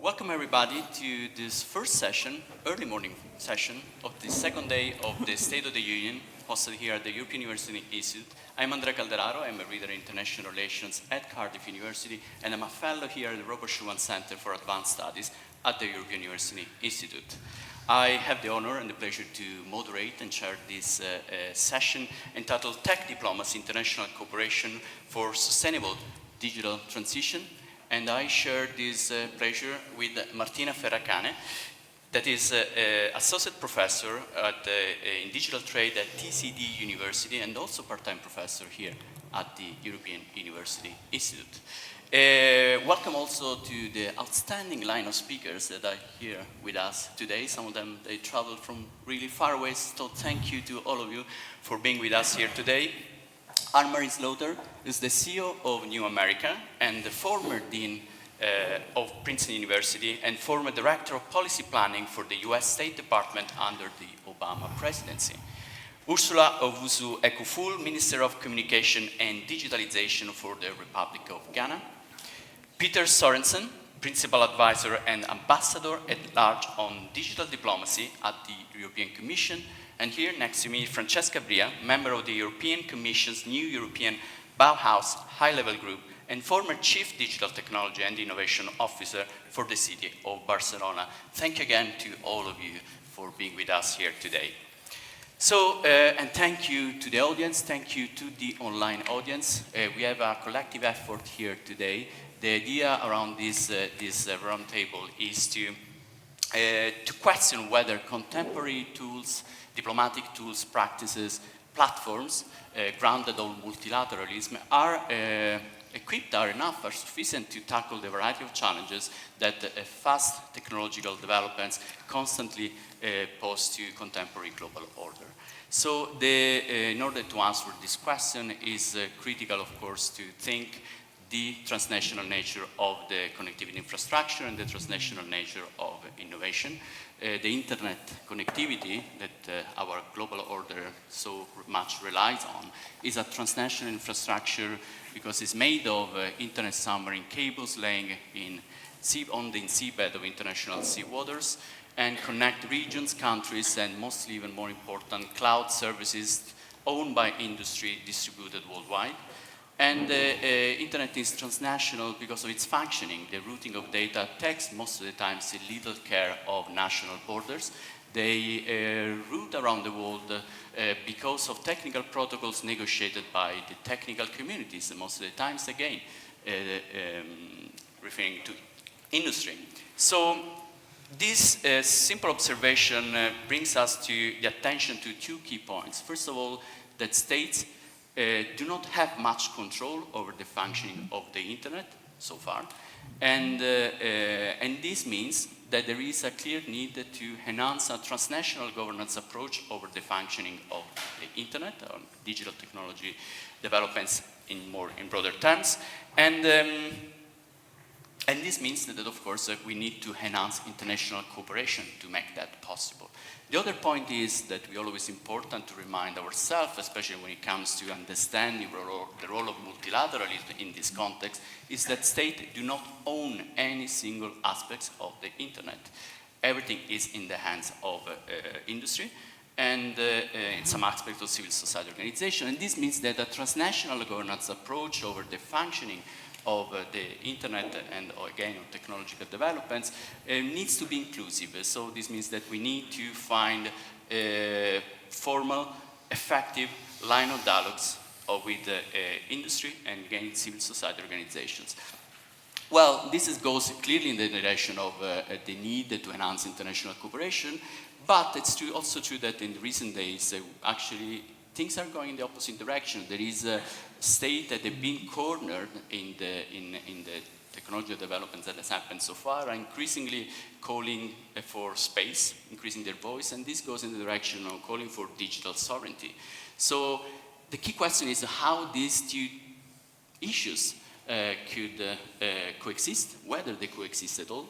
Welcome everybody to this first session, early morning session of the second day of the State of the Union, hosted here at the European University Institute. I'm Andrea Calderaro, I'm a reader in International Relations at Cardiff University, and I'm a fellow here at the Robert Schuman Center for Advanced Studies at the European University Institute. I have the honor and the pleasure to moderate and chair this session entitled Tech Diplomacy, International Cooperation for Sustainable Digital Transition. And I share this pleasure with Martina Ferracane, that is Associate Professor in Digital Trade at TCD University and also part-time professor here at the European University Institute. Welcome also to the outstanding line of speakers that are here with us today. Some of them, they traveled from really far away, so thank you to all of you for being with us here today. Anne-Marie Slaughter is the CEO of New America and the former Dean of Princeton University and former Director of Policy Planning for the US State Department under the Obama presidency. Ursula Owusu-Ekuful, Minister of Communication and Digitalization for the Republic of Ghana. Peter Sorensen, Principal Advisor and Ambassador at Large on Digital Diplomacy at the European Commission. And here next to me, Francesca Bria, member of the European Commission's new European Bauhaus high-level group and former Chief Digital Technology and Innovation Officer for the city of Barcelona. Thank you again to all of you for being with us here today. So, and thank you to the audience, thank you to the online audience. We have a collective effort here today. The idea around this roundtable is to question whether contemporary tools, diplomatic tools, practices, platforms grounded on multilateralism are equipped, are enough, are sufficient to tackle the variety of challenges that fast technological developments constantly pose to contemporary global order. So in order to answer this question, is critical, of course, to think the transnational nature of the connectivity infrastructure and the transnational nature of innovation. The internet connectivity that our global order so much relies on is a transnational infrastructure because it's made of internet submarine cables laying on the seabed of international sea waters and connect regions, countries, and mostly even more important, cloud services owned by industry distributed worldwide. And internet is transnational because of its functioning. The routing of data takes most of the time little care of national borders. They route around the world because of technical protocols negotiated by the technical communities, and most of the times, again, referring to industry. So this simple observation brings us to the attention to two key points. First of all, that states do not have much control over the functioning of the internet so far. And this means that there is a clear need to enhance a transnational governance approach over the functioning of the internet, or digital technology developments in broader terms. And this means that, of course, we need to enhance international cooperation to make that possible. The other point is that it's always important to remind ourselves, especially when it comes to understanding the role of multilateralism in this context, is that states do not own any single aspects of the internet. Everything is in the hands of industry and in some aspects of civil society organization. And this means that a transnational governance approach over the functioning of the internet and, again, of technological developments needs to be inclusive. So this means that we need to find a formal, effective line of dialogues with industry and, again, civil society organizations. Well, this goes clearly in the direction of the need to enhance international cooperation, but it's also true that in recent days, actually, things are going in the opposite direction. There is a state that have been cornered in the technological developments that has happened so far, are increasingly calling for space, increasing their voice, and this goes in the direction of calling for digital sovereignty. So the key question is how these two issues could coexist, whether they coexist at all.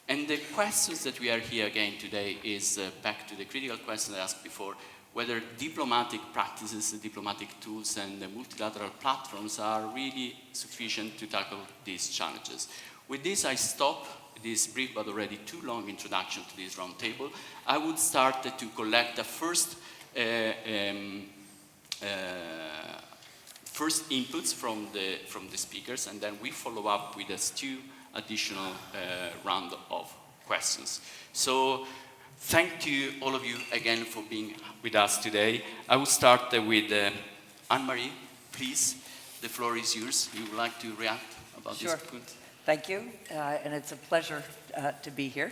And the questions that we are here again today is back to the critical question I asked before, whether diplomatic practices, diplomatic tools, and the multilateral platforms are really sufficient to tackle these challenges. With this, I stop this brief but already too long introduction to this roundtable, I would start to collect the first inputs from the speakers, and then we follow up with two additional round of questions. So thank you all of you again for being with us today. I will start with Anne-Marie, please. The floor is yours. You would like to react about this point? Thank you, and it's a pleasure to be here.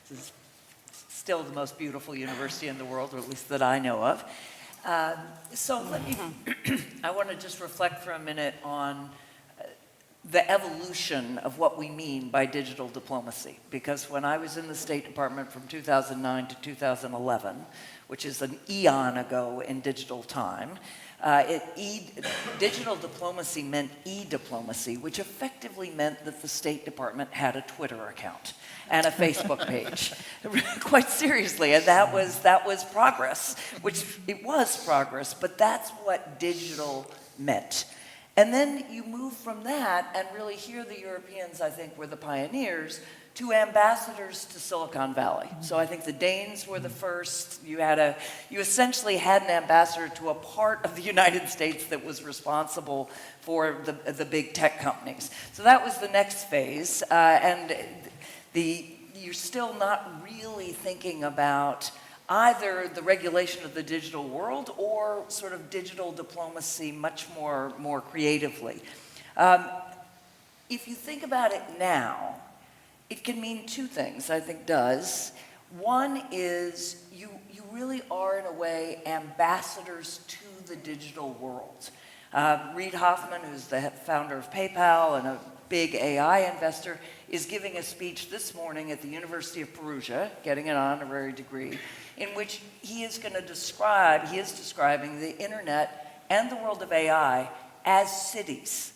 This is still the most beautiful university in the world, or at least that I know of. So let me, I want to just reflect for a minute on the evolution of what we mean by digital diplomacy. Because when I was in the State Department from 2009 to 2011, which is an eon ago in digital time, digital diplomacy meant e-diplomacy, which effectively meant that the State Department had a Twitter account and a Facebook page. Quite seriously, and that was progress, which it was progress, but that's what digital meant. And then you move from that, and really here the Europeans, I think, were the pioneers, to ambassadors to Silicon Valley. So I think the Danes were the first. You essentially had an ambassador to a part of the United States that was responsible for the big tech companies. So that was the next phase, and you're still not really thinking about either the regulation of the digital world or sort of digital diplomacy much more creatively. If you think about it now, it can mean two things, I think does. One is you really are, in a way, ambassadors to the digital world. Reid Hoffman, who's the founder of PayPal and a big AI investor, is giving a speech this morning at the University of Perugia, getting an honorary degree, in which he is describing the internet and the world of AI as cities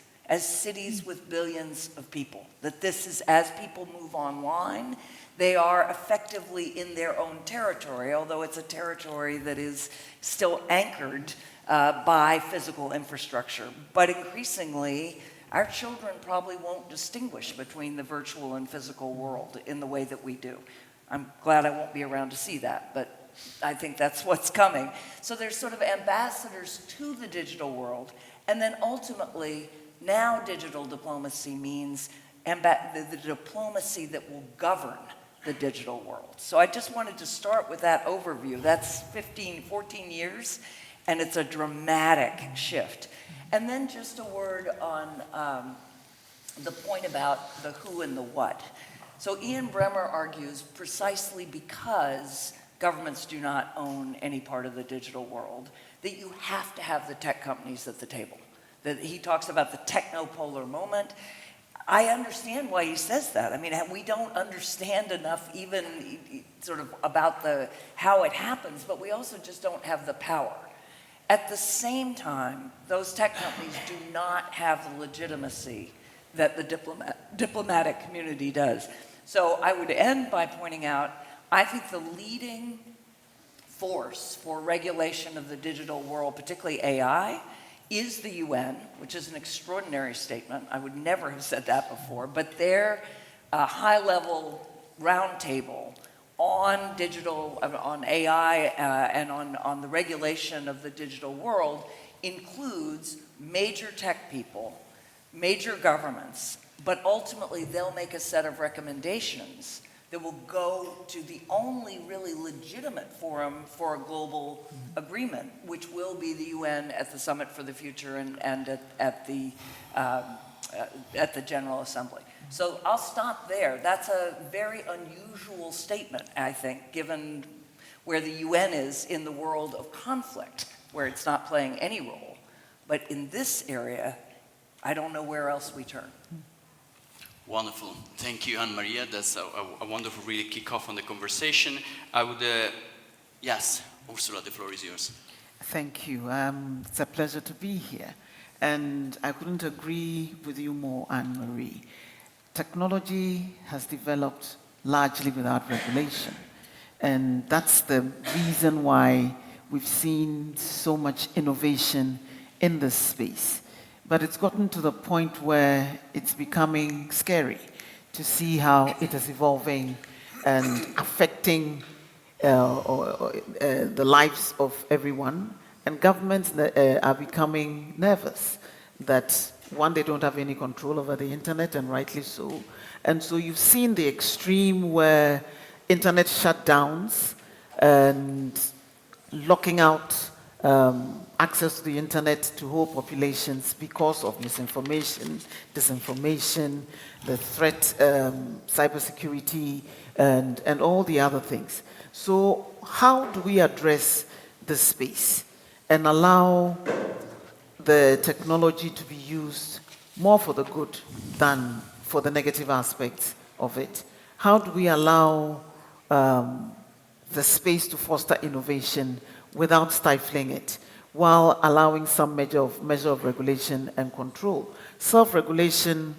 with billions of people. That this is, as people move online, they are effectively in their own territory, although it's a territory that is still anchored by physical infrastructure. But increasingly, our children probably won't distinguish between the virtual and physical world in the way that we do. I'm glad I won't be around to see that, but I think that's what's coming. So there's sort of ambassadors to the digital world, and then ultimately, now digital diplomacy means the diplomacy that will govern the digital world. So I just wanted to start with that overview. That's 14 years, and it's a dramatic shift. And then just a word on the point about the who and the what. So Ian Bremmer argues precisely because governments do not own any part of the digital world, that you have to have the tech companies at the table. That he talks about the technopolar moment. I understand why he says that. I mean, we don't understand enough even sort of about how it happens, but we also just don't have the power. At the same time, those tech companies do not have the legitimacy that the diplomatic community does. So I would end by pointing out, I think the leading force for regulation of the digital world, particularly AI, is the UN, which is an extraordinary statement. I would never have said that before, but their high-level roundtable on digital, on AI and on the regulation of the digital world includes major tech people, major governments, but ultimately they'll make a set of recommendations that will go to the only really legitimate forum for a global agreement, which will be the UN at the Summit for the Future and at the General Assembly. So I'll stop there. That's a very unusual statement, I think, given where the UN is in the world of conflict, where it's not playing any role. But in this area, I don't know where else we turn. Wonderful. Thank you, Anne-Maria. That's a wonderful really kick-off on the conversation. I would, yes, Ursula, the floor is yours. Thank you. It's a pleasure to be here. And I couldn't agree with you more, Anne-Marie. Technology has developed largely without regulation. And that's the reason why we've seen so much innovation in this space. But it's gotten to the point where it's becoming scary to see how it is evolving and affecting the lives of everyone. And governments are becoming nervous that, one, they don't have any control over the internet, and rightly so. And so you've seen the extreme where internet shutdowns and locking out access to the internet to whole populations because of misinformation, disinformation, the threat, cybersecurity, and all the other things. So how do we address this space and allow the technology to be used more for the good than for the negative aspects of it? How do we allow the space to foster innovation without stifling it, while allowing some measure of regulation and control? Self-regulation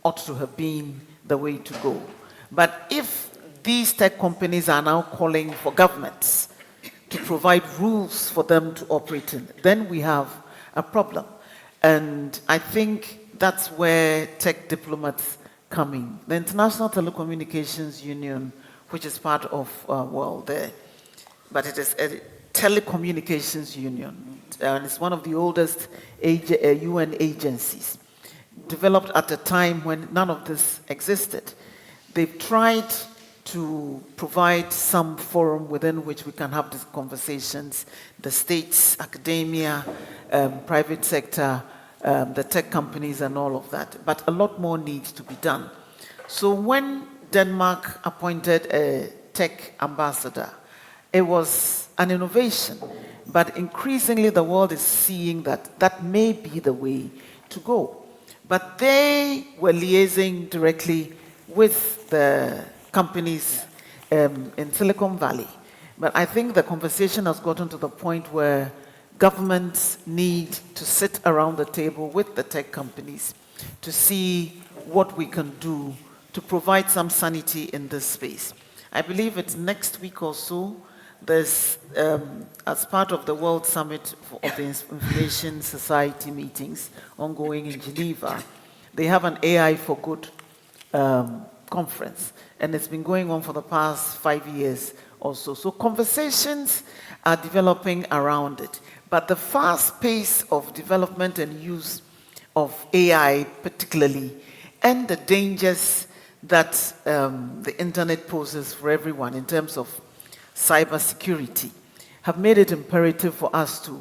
ought to have been the way to go. But if these tech companies are now calling for governments to provide rules for them to operate in, then we have a problem. And I think that's where tech diplomats come in. The International Telecommunications Union, which is part of, but it is a telecommunications union, and it's one of the oldest UN agencies, developed at a time when none of this existed. They've tried to provide some forum within which we can have these conversations, the states, academia, private sector, the tech companies and all of that. But a lot more needs to be done. So when Denmark appointed a tech ambassador, it was an innovation. But increasingly the world is seeing that that may be the way to go. But they were liaising directly with the companies in Silicon Valley. But I think the conversation has gotten to the point where governments need to sit around the table with the tech companies to see what we can do to provide some sanity in this space. I believe it's next week or so, there's, as part of the World Summit of the Information Society meetings ongoing in Geneva, they have an AI for Good conference, and it's been going on for the past 5 years or so. So conversations are developing around it. But the fast pace of development and use of AI particularly, and the dangers that the internet poses for everyone in terms of cybersecurity, have made it imperative for us to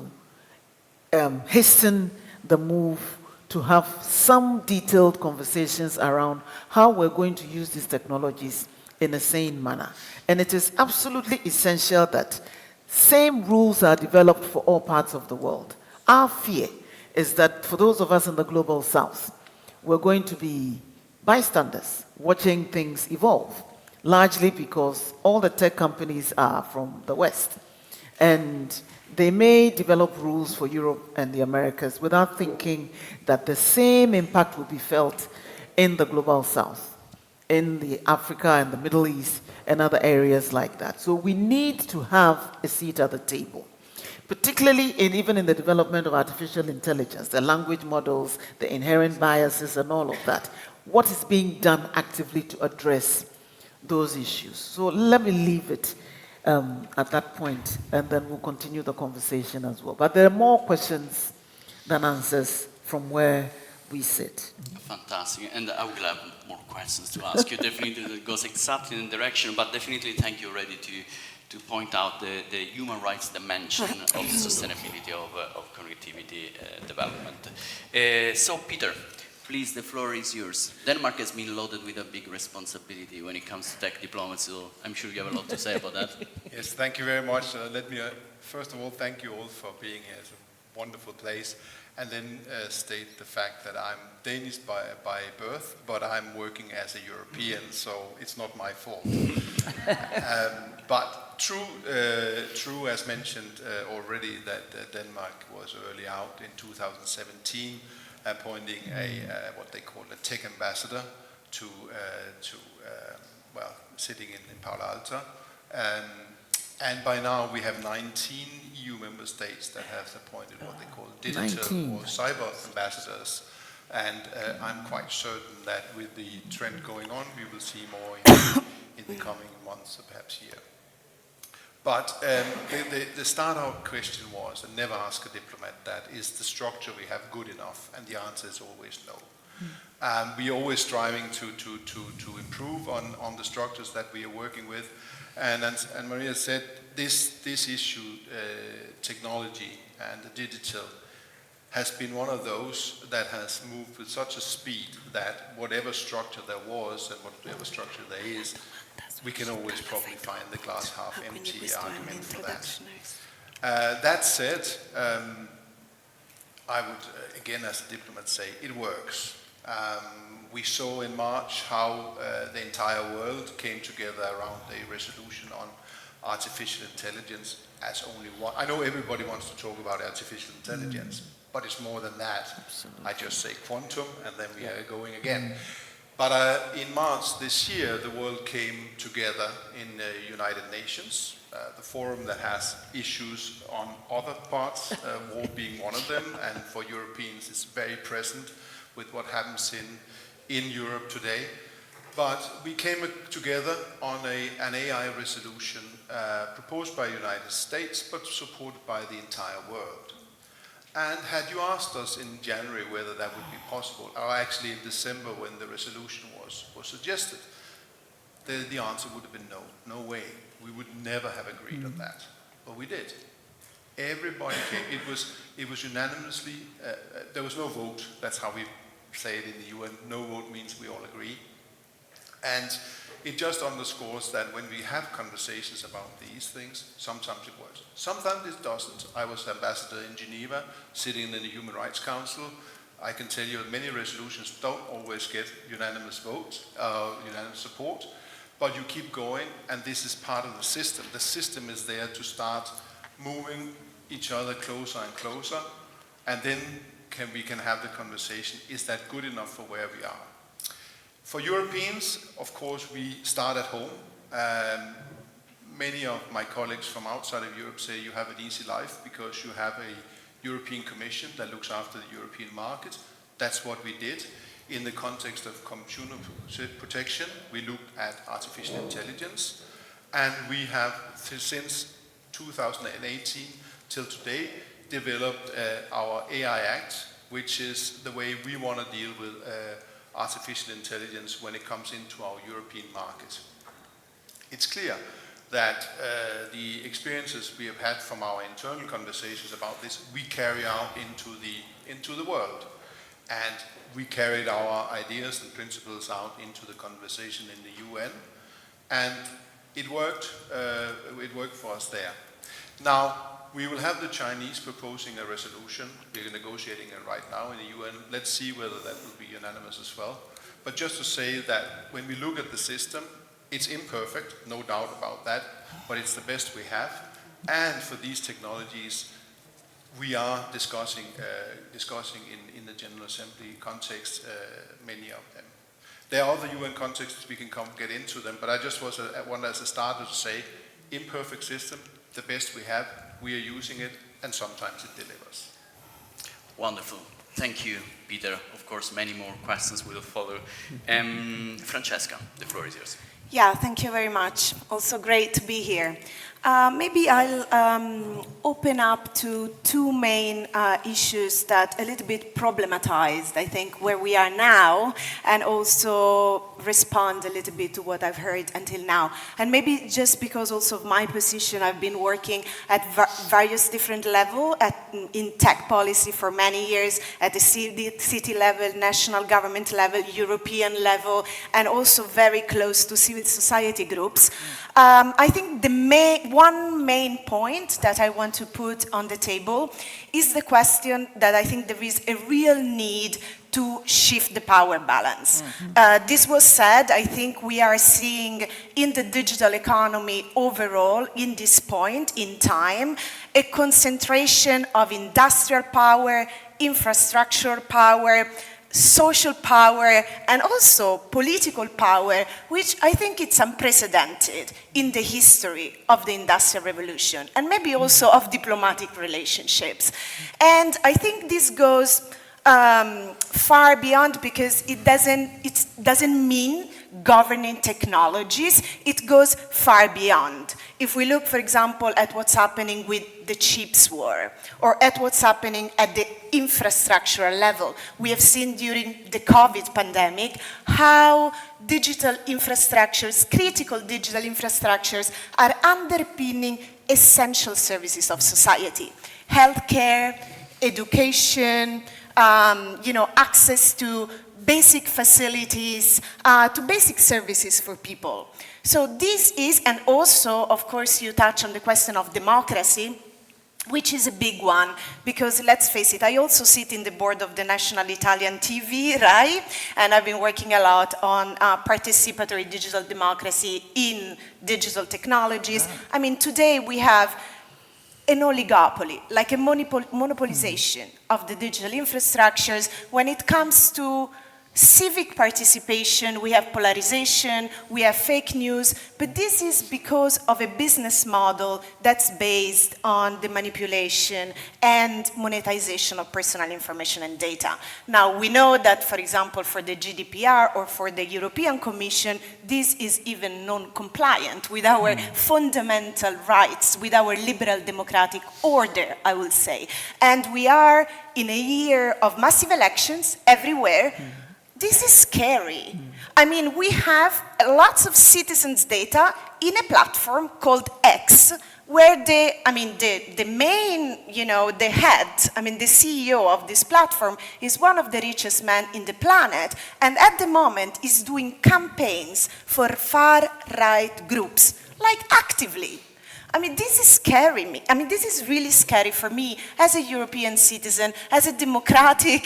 hasten the move to have some detailed conversations around how we're going to use these technologies in a sane manner. And it is absolutely essential that same rules are developed for all parts of the world. Our fear is that for those of us in the global south, we're going to be bystanders watching things evolve, largely because all the tech companies are from the West. And they may develop rules for Europe and the Americas without thinking that the same impact will be felt in the global south, in the Africa and the Middle East and other areas like that. So we need to have a seat at the table, particularly even in the development of artificial intelligence, the language models, the inherent biases and all of that. What is being done actively to address those issues? So let me leave it at that point, and then we'll continue the conversation as well. But there are more questions than answers from where we sit. Fantastic, and I will have more questions to ask you. Definitely that goes exactly in the direction, but definitely thank you already to point out the human rights dimension of the sustainability of connectivity development. So Peter, please, the floor is yours. Denmark has been loaded with a big responsibility when it comes to tech diplomacy, so I'm sure you have a lot to say about that. Yes, thank you very much. Let me, first of all, thank you all for being here. It's a wonderful place. And then state the fact that I'm Danish by birth, but I'm working as a European, so it's not my fault. But true as mentioned already, that Denmark was early out in 2017, appointing what they call a tech ambassador to sitting in Palo Alto. And by now we have 19 EU member states that have appointed what they call digital 19. Or cyber ambassadors. And I'm quite certain that with the trend going on, we will see more in the coming months or perhaps year. But the start-out question was, and never ask a diplomat that, is the structure we have good enough? And the answer is always no. We're always striving to improve on the structures that we are working with. And Maria said, this issue, technology and the digital, has been one of those that has moved with such a speed that whatever structure there was and whatever structure there is, we can always probably find the glass half empty argument for that. That said, I would again as a diplomat say it works. We saw in March how the entire world came together around a resolution on artificial intelligence as only one. I know everybody wants to talk about artificial intelligence, but it's more than that. Absolutely. I just say quantum and then we are going again. But in March this year, the world came together in the United Nations, the forum that has issues on other parts, war being one of them, and for Europeans it's very present with what happens in Europe today. But we came together on an AI resolution proposed by the United States, but supported by the entire world. And had you asked us in January whether that would be possible, or actually in December when the resolution was suggested, the answer would have been no, no way. We would never have agreed on that. But we did. Everybody came. It was unanimously, there was no vote. That's how we say it in the UN. No vote means we all agree. And it just underscores that when we have conversations about these things, sometimes it works. Sometimes it doesn't. I was ambassador in Geneva, sitting in the Human Rights Council. I can tell you that many resolutions don't always get unanimous votes, unanimous support, but you keep going, and this is part of the system. The system is there to start moving each other closer and closer, and then we can have the conversation, is that good enough for where we are? For Europeans, of course, we start at home. Many of my colleagues from outside of Europe say you have an easy life because you have a European Commission that looks after the European market. That's what we did. In the context of consumer protection, we looked at artificial intelligence, and we have, since 2018 till today, developed our AI Act, which is the way we want to deal with artificial intelligence when it comes into our European market. It's clear that the experiences we have had from our internal conversations about this, we carry out into the world. And we carried our ideas and principles out into the conversation in the UN. And it worked for us there. Now, we will have the Chinese proposing a resolution. We're negotiating it right now in the UN. Let's see whether that will be unanimous as well. But just to say that when we look at the system, it's imperfect, no doubt about that, but it's the best we have. And for these technologies, we are discussing in the General Assembly context many of them. There are other UN contexts we can get into them, but I just wanted as a starter to say, imperfect system, the best we have, we are using it, and sometimes it delivers. Wonderful. Thank you, Peter. Of course, many more questions will follow. Francesca, the floor is yours. Yeah, thank you very much. Also great to be here. Maybe I'll open up to two main issues that a little bit problematized, I think, where we are now, and also respond a little bit to what I've heard until now. And maybe just because also of my position, I've been working at various different levels in tech policy for many years, at the city level, national government level, European level, and also very close to civil society groups. I think one main point that I want to put on the table is the question that I think there is a real need to shift the power balance. This was said, I think we are seeing in the digital economy overall, in this point in time, a concentration of industrial power, infrastructure power, social power, and also political power, which I think it's unprecedented in the history of the Industrial Revolution, and maybe also of diplomatic relationships. And I think this goes far beyond because it doesn't mean governing technologies. It goes far beyond. If we look, for example, at what's happening with the chips war, or at what's happening at the infrastructural level, we have seen during the COVID pandemic how digital infrastructures, critical digital infrastructures, are underpinning essential services of society. Healthcare, education, access to basic facilities, to basic services for people. So this is, and also, of course, you touch on the question of democracy, which is a big one, because let's face it, I also sit in the board of the National Italian TV, right? And I've been working a lot on participatory digital democracy in digital technologies. I mean, today we have an oligopoly, like a monopolization of the digital infrastructures. When it comes to civic participation, we have polarization, we have fake news, but this is because of a business model that's based on the manipulation and monetization of personal information and data. Now, we know that, for example, for the GDPR or for the European Commission, this is even non-compliant with our fundamental rights, with our liberal democratic order, I will say. And we are in a year of massive elections everywhere. This is scary. I mean, we have lots of citizens' data in a platform called X, where the main, the head, the CEO of this platform is one of the richest men in the planet, and at the moment is doing campaigns for far-right groups, like actively. I mean, this is scaring me. I mean, this is really scary for me as a European citizen, as a democratic,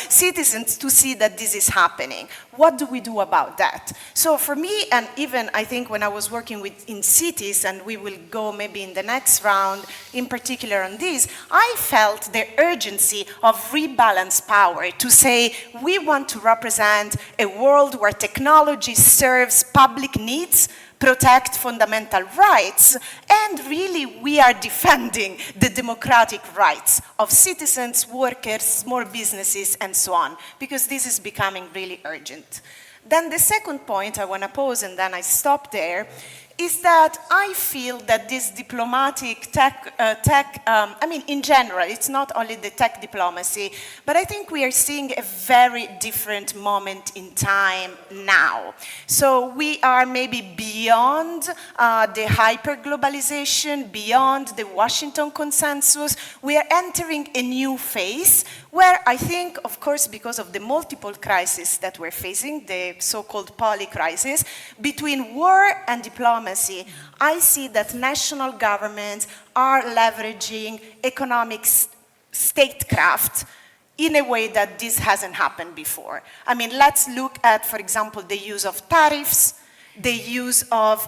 citizen, to see that this is happening. What do we do about that? So for me, and even I think when I was working in cities, and we will go maybe in the next round, in particular on this, I felt the urgency of rebalance power to say, we want to represent a world where technology serves public needs, protect fundamental rights, and really we are defending the democratic rights of citizens, workers, small businesses, and so on, because this is becoming really urgent. Then the second point I want to pose, and then I stop there, is that I feel that this diplomatic in general, it's not only the tech diplomacy, but I think we are seeing a very different moment in time now. So we are maybe beyond the hyper-globalization, beyond the Washington consensus. We are entering a new phase where I think, of course, because of the multiple crises that we're facing, the so-called poly-crisis, between war and diplomacy, I see that national governments are leveraging economic statecraft in a way that this hasn't happened before. I mean, let's look at, for example, the use of tariffs, the use of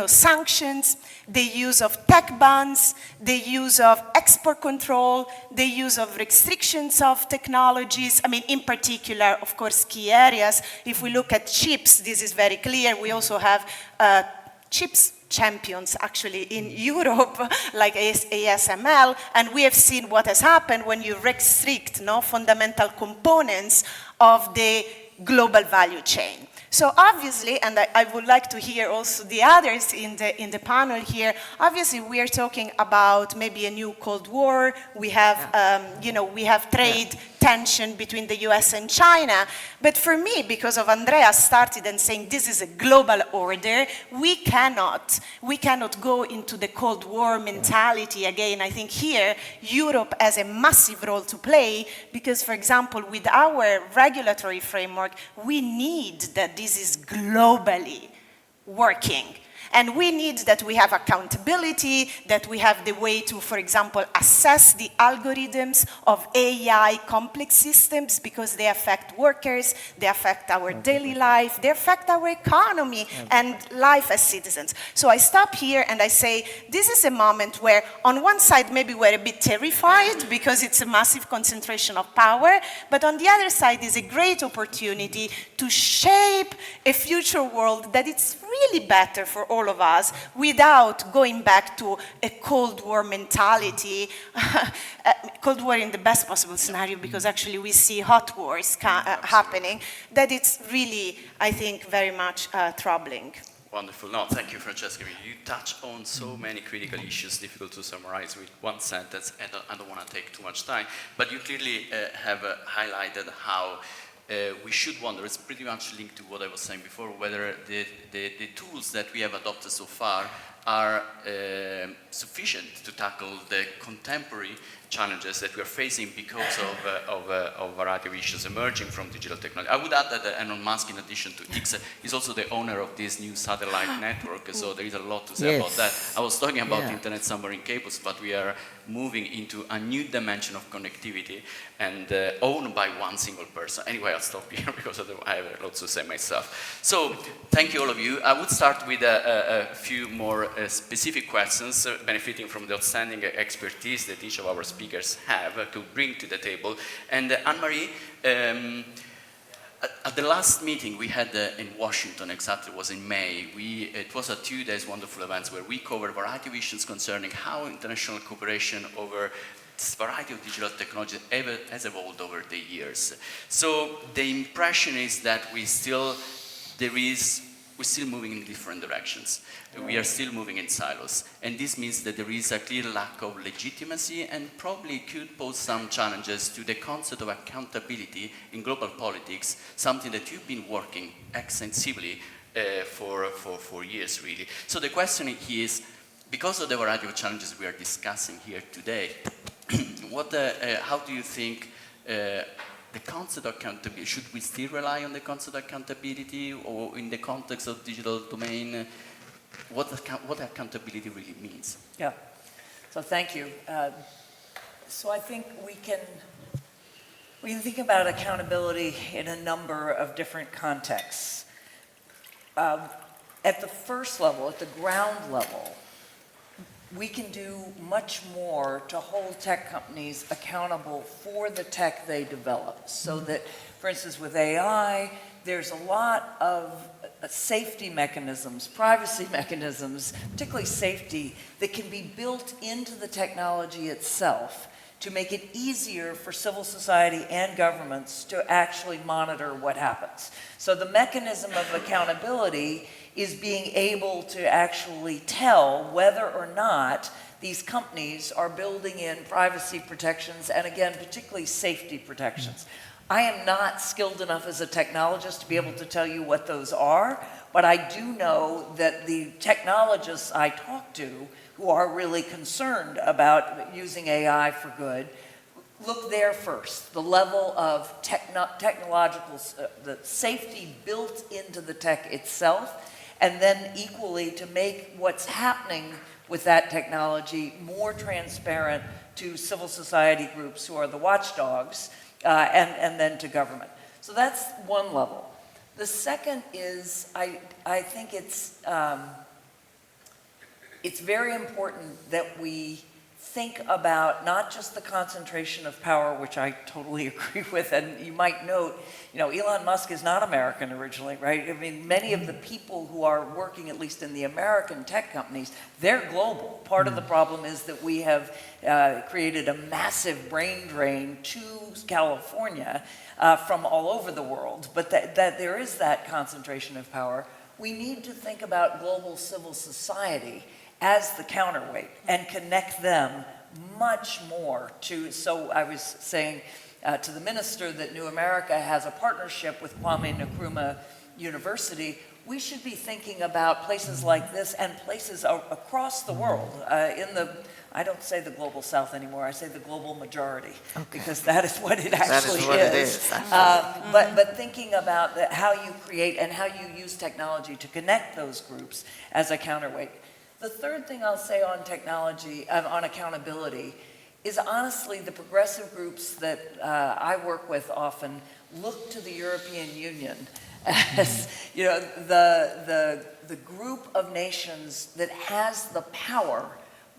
sanctions, the use of tech bans, the use of export control, the use of restrictions of technologies. I mean, in particular, of course, key areas. If we look at chips, this is very clear. We also have chips champions actually in Europe, like ASML, and we have seen what has happened when you restrict fundamental components of the global value chain. So obviously, and I would like to hear also the others in the panel here, obviously we are talking about maybe a new Cold War. We have, we have trade tension between the US and China. But for me, because of Andrea started and saying this is a global order, we cannot go into the Cold War mentality again. I think here, Europe has a massive role to play because, for example, with our regulatory framework, we need that this is globally working. And we need that we have accountability, that we have the way to, for example, assess the algorithms of AI complex systems because they affect workers, they affect our daily life, they affect our economy and life as citizens. So I stop here and I say, this is a moment where on one side maybe we're a bit terrified because it's a massive concentration of power, but on the other side is a great opportunity to shape a future world that it's really better for all of us without going back to a Cold War mentality, Cold War in the best possible scenario, because actually we see hot wars happening, that it's really, I think, very much troubling. Wonderful. No, thank you, Francesca. You touch on so many critical issues, difficult to summarize with one sentence, and I don't want to take too much time, but you clearly have highlighted how we should wonder, it's pretty much linked to what I was saying before, whether the tools that we have adopted so far are sufficient to tackle the contemporary challenges that we are facing because of a variety of issues emerging from digital technology. I would add that Elon Musk, in addition to X, is also the owner of this new satellite network, so there is a lot to say about that. I was talking about internet submarine cables, but we are moving into a new dimension of connectivity and owned by one single person. Anyway, I'll stop here because I have a lot to say myself. So, thank you all of you. I would start with a few more specific questions, benefiting from the outstanding expertise that each of our speakers have to bring to the table. And Anne-Marie, at the last meeting we had in Washington, exactly, was in May, it was a 2 days wonderful event where we covered a variety of issues concerning how international cooperation over this variety of digital technology has evolved over the years. So the impression is that we're still moving in different directions. We are still moving in silos. And this means that there is a clear lack of legitimacy and probably could pose some challenges to the concept of accountability in global politics, something that you've been working extensively for years, really. So the question here is, because of the variety of challenges we are discussing here today, how do you think the concept of accountability, should we still rely on the concept of accountability, or in the context of digital domain, what accountability really means? Yeah, so thank you. So I think we can think about accountability in a number of different contexts. At the first level, at the ground level, we can do much more to hold tech companies accountable for the tech they develop. So that, for instance, with AI, there's a lot of safety mechanisms, privacy mechanisms, particularly safety, that can be built into the technology itself to make it easier for civil society and governments to actually monitor what happens. So the mechanism of accountability is being able to actually tell whether or not these companies are building in privacy protections and, again, particularly safety protections. I am not skilled enough as a technologist to be able to tell you what those are, but I do know that the technologists I talk to who are really concerned about using AI for good look there first, the level of technological, the safety built into the tech itself, and then equally to make what's happening with that technology more transparent to civil society groups who are the watchdogs, and then to government. So that's one level. The second is, I think it's very important that we think about not just the concentration of power, which I totally agree with, and you might note, Elon Musk is not American originally, right? I mean, many of the people who are working, at least in the American tech companies, they're global. Part of the problem is that we have created a massive brain drain to California from all over the world, but that there is that concentration of power. We need to think about global civil society as the counterweight and connect them much more to, so I was saying to the minister that New America has a partnership with Kwame Nkrumah University. We should be thinking about places like this and places across the world. I don't say the global south anymore, I say the global majority, because that is what it actually is. But thinking about how you create and how you use technology to connect those groups as a counterweight. The third thing I'll say on technology, on accountability, is honestly the progressive groups that I work with often look to the European Union as the group of nations that has the power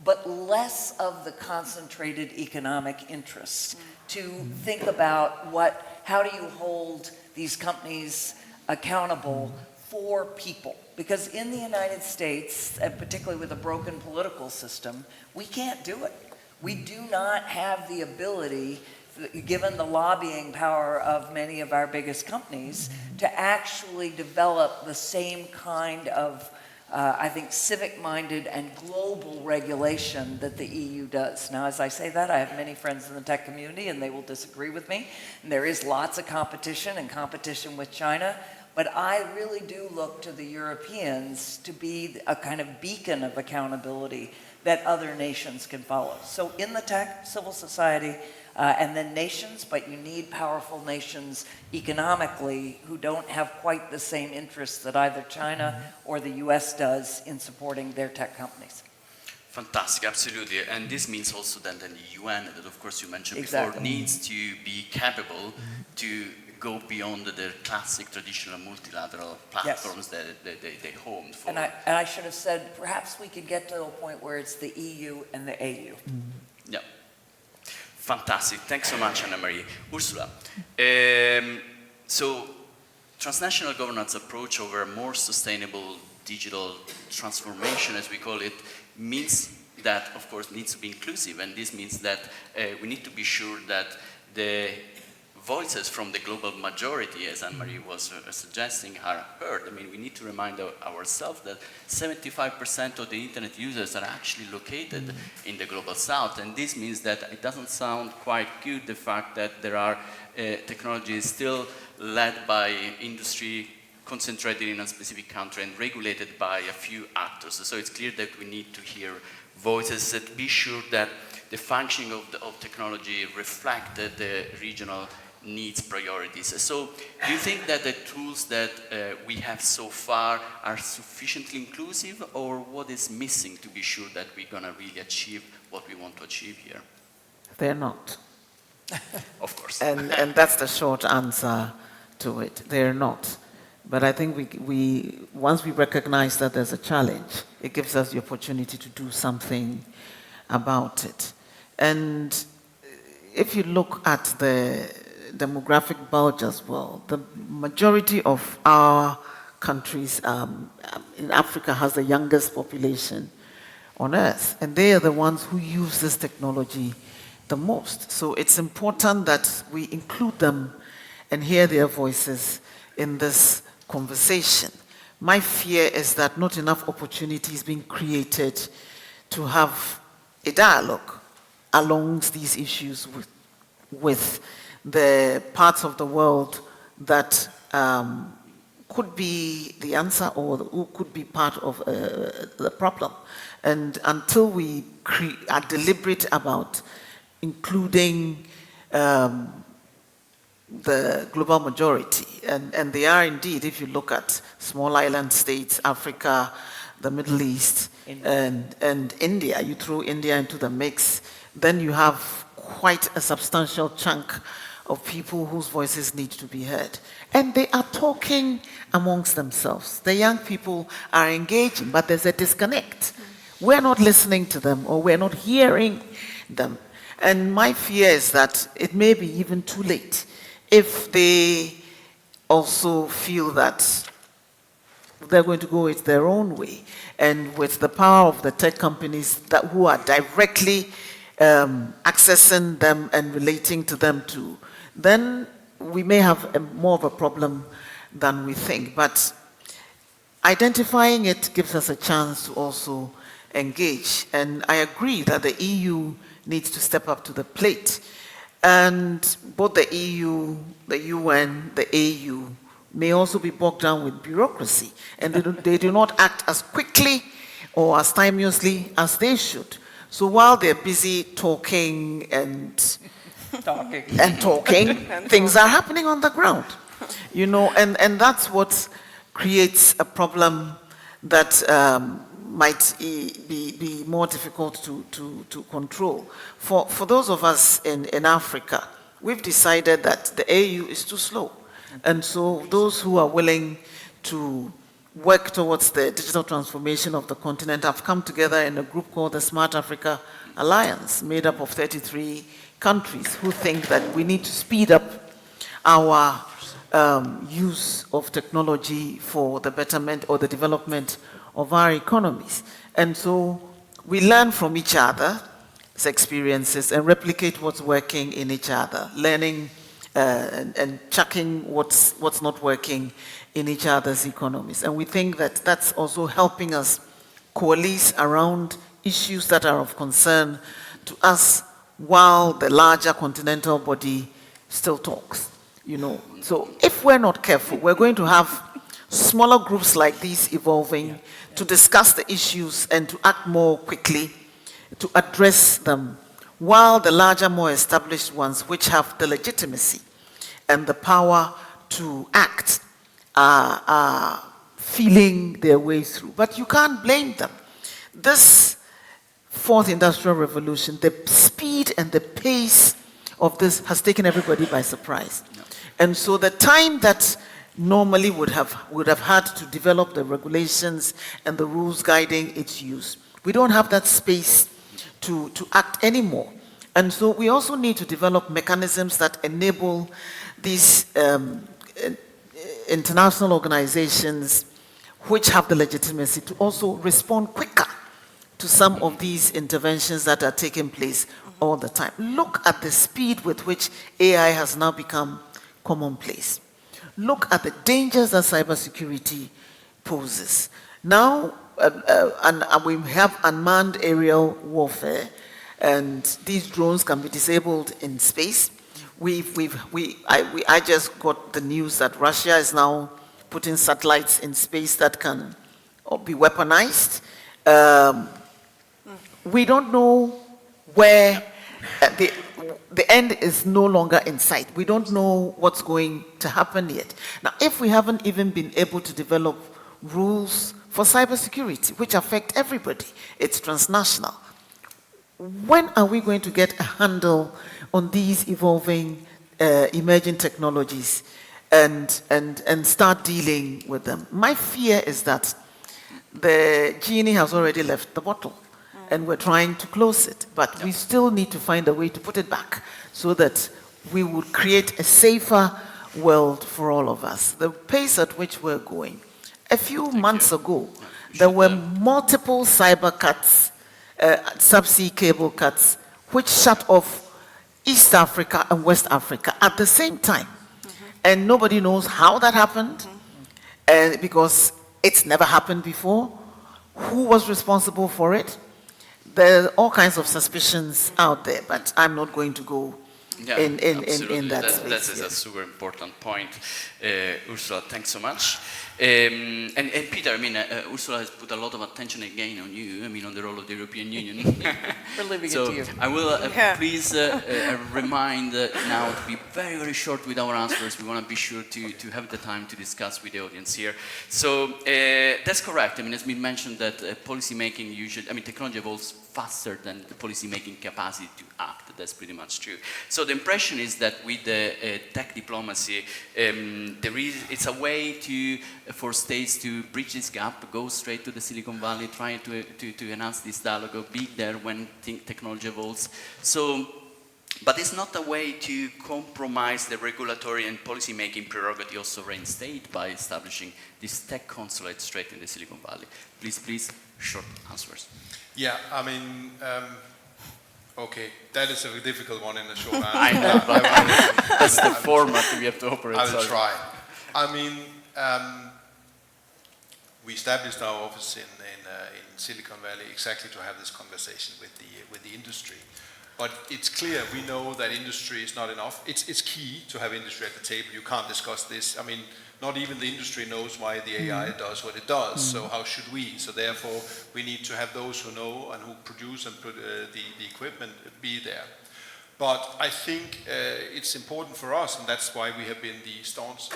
but less of the concentrated economic interests to think about how do you hold these companies accountable for people. Because in the United States, and particularly with a broken political system, we can't do it. We do not have the ability, given the lobbying power of many of our biggest companies, to actually develop the same kind of, I think, civic-minded and global regulation that the EU does. Now, as I say that, I have many friends in the tech community, and they will disagree with me. And there is lots of competition, and competition with China. But I really do look to the Europeans to be a kind of beacon of accountability that other nations can follow. So in the tech, civil society, and then nations, but you need powerful nations economically who don't have quite the same interests that either China or the US does in supporting their tech companies. Fantastic, absolutely. And this means also then that the UN, that of course you mentioned Exactly. before, needs to be capable to go beyond the classic traditional multilateral platforms that they homed for. And I should have said, perhaps we could get to a point where it's the EU and the AU. Yeah. Fantastic. Thanks so much, Anna-Marie. Ursula, so transnational governance approach over a more sustainable digital transformation, as we call it, means that, of course, needs to be inclusive, and this means that we need to be sure that the voices from the global majority, as Anne-Marie was suggesting, are heard. I mean, we need to remind ourselves that 75% of the internet users are actually located in the global south, and this means that it doesn't sound quite good, the fact that there are technologies still led by industry concentrated in a specific country and regulated by a few actors. So it's clear that we need to hear voices that be sure that the functioning of technology reflect the regional needs, priorities. So do you think that the tools that we have so far are sufficiently inclusive, or what is missing to be sure that we're going to really achieve what we want to achieve here? They're not. Of course. And that's the short answer to it. They're not. But I think we once we recognize that there's a challenge, it gives us the opportunity to do something about it. And if you look at the demographic bulge as well, the majority of our countries in Africa has the youngest population on earth, and they are the ones who use this technology the most. So it's important that we include them and hear their voices in this conversation. My fear is that not enough opportunity is being created to have a dialogue along these issues with the parts of the world that could be the answer or who could be part of the problem. And until we are deliberate about including the global majority, and they are indeed, if you look at small island states, Africa, the Middle East, and India, you throw India into the mix, then you have quite a substantial chunk of people whose voices need to be heard. And they are talking amongst themselves. The young people are engaging, but there's a disconnect. We're not listening to them, or we're not hearing them. And my fear is that it may be even too late if they also feel that they're going to go it their own way. And with the power of the tech companies who are directly accessing them and relating to them too, then we may have more of a problem than we think. But identifying it gives us a chance to also engage. And I agree that the EU needs to step up to the plate. And both the EU, the UN, the AU may also be bogged down with bureaucracy. And they do not act as quickly or as timeously as they should. So while they're busy talking and talking, things are happening on the ground. You know, and that's what creates a problem that might be more difficult to control. For those of us in Africa, we've decided that the AU is too slow. And so those who are willing to work towards the digital transformation of the continent have come together in a group called the Smart Africa Alliance, made up of 33 countries who think that we need to speed up our use of technology for the betterment or the development of our economies. And so we learn from each other's experiences and replicate what's working in each other, learning and checking what's not working in each other's economies. And we think that that's also helping us coalesce around issues that are of concern to us while the larger continental body still talks, you know. So if we're not careful, we're going to have smaller groups like these evolving to discuss the issues and to act more quickly to address them, while the larger, more established ones, which have the legitimacy and the power to act, are feeling their way through. But you can't blame them. This fourth industrial revolution, the speed and the pace of this has taken everybody by surprise. And so the time that normally would have had to develop the regulations and the rules guiding its use, we don't have that space to act anymore. And so we also need to develop mechanisms that enable these international organizations which have the legitimacy to also respond quicker to some of these interventions that are taking place all the time. Look at the speed with which AI has now become commonplace. Look at the dangers that cybersecurity poses. Now, we have unmanned aerial warfare, and these drones can be disabled in space. I just got the news that Russia is now putting satellites in space that can be weaponized. We don't know where the end is no longer in sight. We don't know what's going to happen yet. Now, if we haven't even been able to develop rules for cybersecurity, which affect everybody, it's transnational, when are we going to get a handle on these evolving, emerging technologies and start dealing with them? My fear is that the genie has already left the bottle, and we're trying to close it, but we still need to find a way to put it back so that we would create a safer world for all of us. The pace at which we're going. A few months ago, there were multiple cyber cuts, subsea cable cuts, which shut off East Africa and West Africa at the same time. And nobody knows how that happened, because it's never happened before. Who was responsible for it? There are all kinds of suspicions out there, but I'm not going to go in that space. That is a super important point. Ursula, thanks so much. And Peter, I mean, Ursula has put a lot of attention again on you, I mean, on the role of the European Union. We're leaving So it to you. I will please remind now to be very, very short with our answers. We want to be sure to have the time to discuss with the audience here. So that's correct. I mean, it's been mentioned that policy making usually, I mean, technology evolves faster than the policy making capacity to act. That's pretty much true. So the impression is that with the tech diplomacy, it's a way for states to bridge this gap, go straight to the Silicon Valley, trying to enhance this dialogue, or be there when technology evolves. So, but it's not a way to compromise the regulatory and policy-making prerogative of sovereign state by establishing this tech consulate straight in the Silicon Valley. Please, short answers. Yeah, I mean, okay, that is a difficult one in a short answer. I know, but that's the format we have to operate. I will try. I mean, we established our office in Silicon Valley exactly to have this conversation with the industry. But it's clear, we know that industry is not enough. It's key to have industry at the table. You can't discuss this. I mean, not even the industry knows why the AI does what it does. So how should we? So therefore, we need to have those who know and who produce and put the equipment be there. But I think it's important for us, and that's why we have been the staunch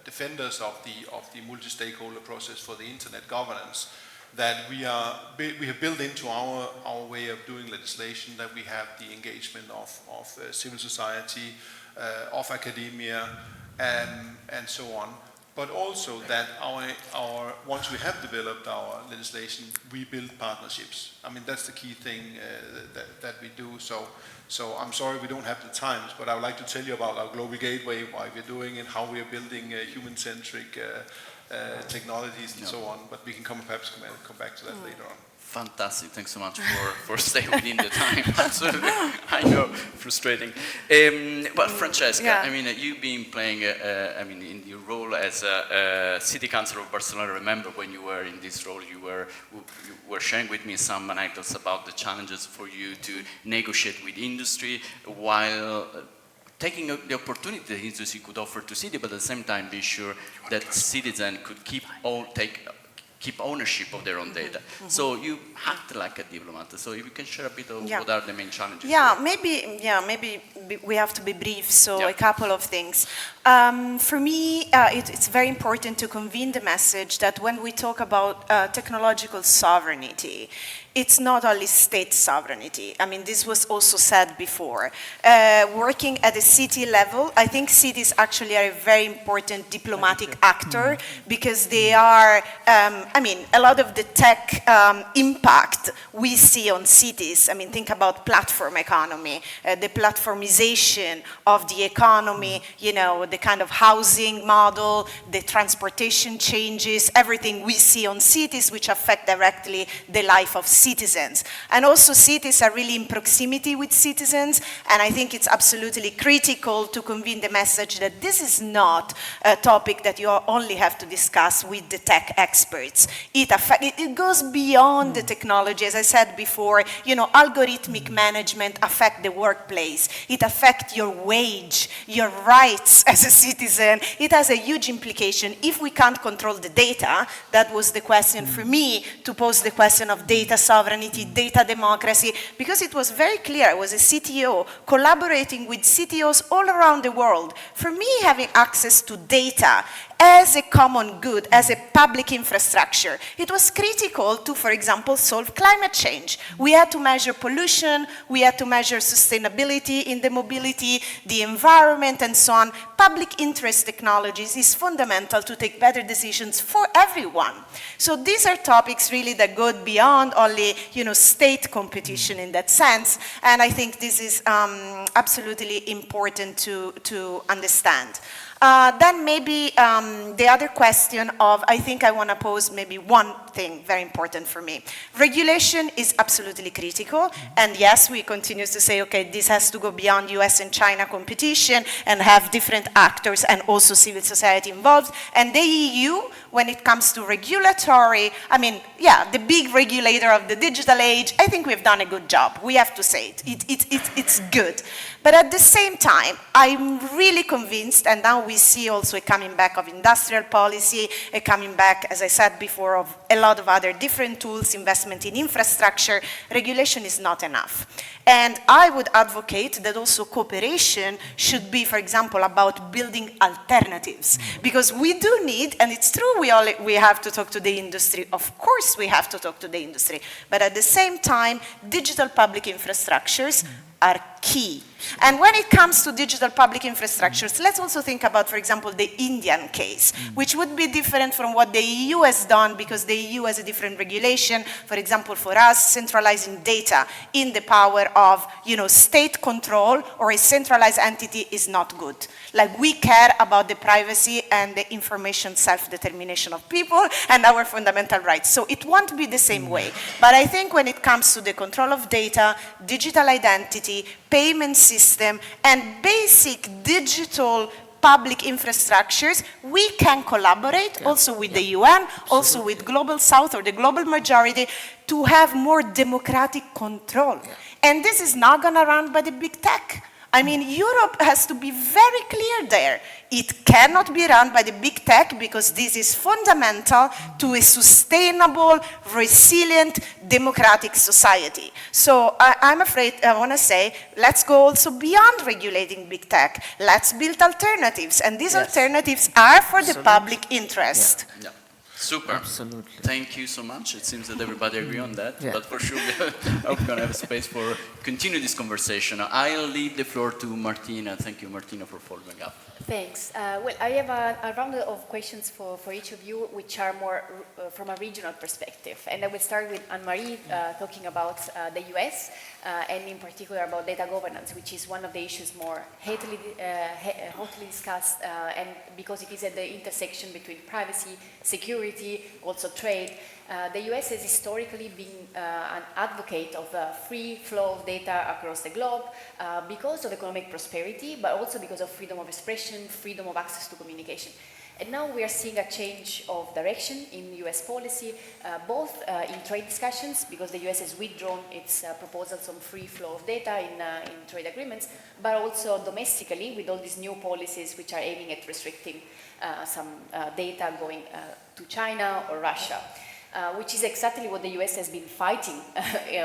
defenders of the multi-stakeholder process for the internet governance, that we have built into our way of doing legislation, that we have the engagement of civil society, of academia, and so on. but also that once we have developed our legislation, we build partnerships. I mean, that's the key thing that we do. So I'm sorry we don't have the times, but I would like to tell you about our global gateway, why we're doing it, how we are building human-centric technologies and so on. But we can perhaps come back to that later on. Fantastic. Thanks so much for staying within the time. Absolutely. I know, frustrating. Well, Francesca, Yeah. I mean, you've been playing, in your role as a city councillor of Barcelona. I remember when you were in this role, you were sharing with me some anecdotes about the challenges for you to negotiate with industry while taking the opportunity the industry could offer to city, but at the same time be sure that citizens could keep ownership of their own data. So you act like a diplomat. So if you can share a bit of what are the main challenges? Maybe we have to be brief. So a couple of things. For me, it's very important to convey the message that when we talk about technological sovereignty, it's not only state sovereignty. I mean, this was also said before. Working at a city level, I think cities actually are a very important diplomatic actor because they are, a lot of the tech impact we see on cities. I mean, think about platform economy, the platformization of the economy, the kind of housing model, the transportation changes, everything we see on cities which affect directly the life of citizens. And also cities are really in proximity with citizens, and I think it's absolutely critical to convey the message that this is not a topic that you only have to discuss with the tech experts. It goes beyond the technology. As I said before, algorithmic management affect the workplace. It affects your wage, your rights as a citizen. It has a huge implication. If we can't control the data, that was the question for me to pose the question of data sovereignty, data democracy, because it was very clear. I was a CTO collaborating with CTOs all around the world. For me, having access to data as a common good, as a public infrastructure, it was critical to, for example, solve climate change. We had to measure pollution, we had to measure sustainability in the mobility, the environment, and so on. Public interest technologies is fundamental to take better decisions for everyone. So these are topics really that go beyond only, state competition in that sense, and I think this is absolutely important to understand. Then maybe the other question of, I think I want to pose maybe one thing very important for me. Regulation is absolutely critical, and yes, we continue to say, okay, this has to go beyond US and China competition and have different actors and also civil society involved. And the EU, when it comes to regulatory, the big regulator of the digital age, I think we've done a good job. We have to say it. It's good. But at the same time, I'm really convinced, and now we see also a coming back of industrial policy, a coming back, as I said before, of a lot of other different tools, investment in infrastructure. Regulation is not enough. And I would advocate that also cooperation should be, for example, about building alternatives. Because we do need, and it's true, we have to talk to the industry. Of course we have to talk to the industry. But at the same time, digital public infrastructures are key. And when it comes to digital public infrastructures, let's also think about, for example, the Indian case, which would be different from what the EU has done because the EU has a different regulation. For example, for us, centralizing data in the power of, state control or a centralized entity is not good. Like, we care about the privacy and the information self-determination of people and our fundamental rights. So it won't be the same way. But I think when it comes to the control of data, digital identity, payment system, and basic digital public infrastructures, we can collaborate also with the UN, also with Global South or the global majority to have more democratic control. And this is not going to run by the big tech. Europe has to be very clear there. It cannot be run by the big tech because this is fundamental to a sustainable, resilient, democratic society. So I'm afraid, I want to say, let's go also beyond regulating big tech. Let's build alternatives. And these alternatives are for the public interest. Yeah. Super. Absolutely. Thank you so much. It seems that everybody agree on that, Yeah. but for sure we're going to have space for continue this conversation. I'll leave the floor to Martina. Thank you, Martina, for following up. Thanks. Well, I have a round of questions for each of you, which are more from a regional perspective. And I will start with Anne-Marie talking about the US, and in particular about data governance, which is one of the issues more hotly discussed, and because it is at the intersection between privacy, security, also trade. The US has historically been an advocate of free flow of data across the globe because of economic prosperity, but also because of freedom of expression, freedom of access to communication. And now we are seeing a change of direction in US policy, both in trade discussions, because the US has withdrawn its proposals on free flow of data in trade agreements, but also domestically with all these new policies which are aiming at restricting some data going to China or Russia. Which is exactly what the US has been fighting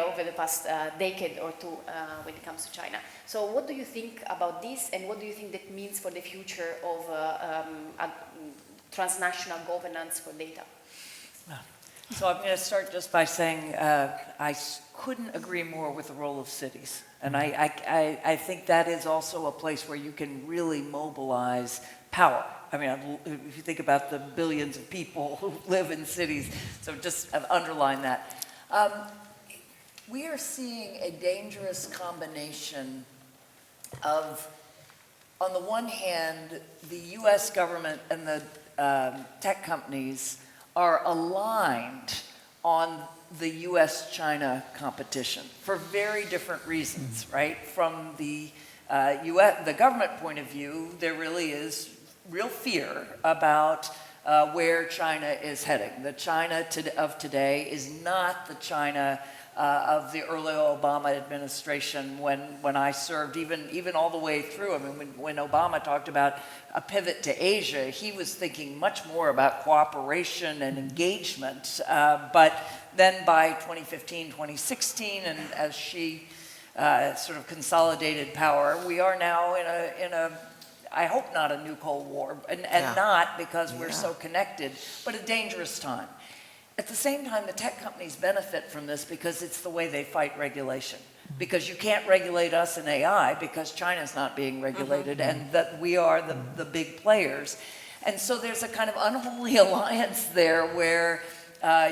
over the past decade or two when it comes to China. So what do you think about this, and what do you think that means for the future of transnational governance for data? So I'm going to start just by saying I couldn't agree more with the role of cities. And I think that is also a place where you can really mobilize power. I mean, if you think about the billions of people who live in cities, so just underline that. We are seeing a dangerous combination of, on the one hand, the US government and the tech companies are aligned on the US-China competition for very different reasons, right? From the the government point of view, there really is real fear about where China is heading. The China of today is not the China of the early Obama administration when I served, even all the way through. I mean, when Obama talked about a pivot to Asia, he was thinking much more about cooperation and engagement. But then by 2015, 2016, and as she sort of consolidated power, we are now in a I hope not a new Cold War, and not because we're so connected, but a dangerous time. At the same time, the tech companies benefit from this because it's the way they fight regulation. Because you can't regulate us in AI because China's not being regulated, and that we are the big players. And so there's a kind of unholy alliance there where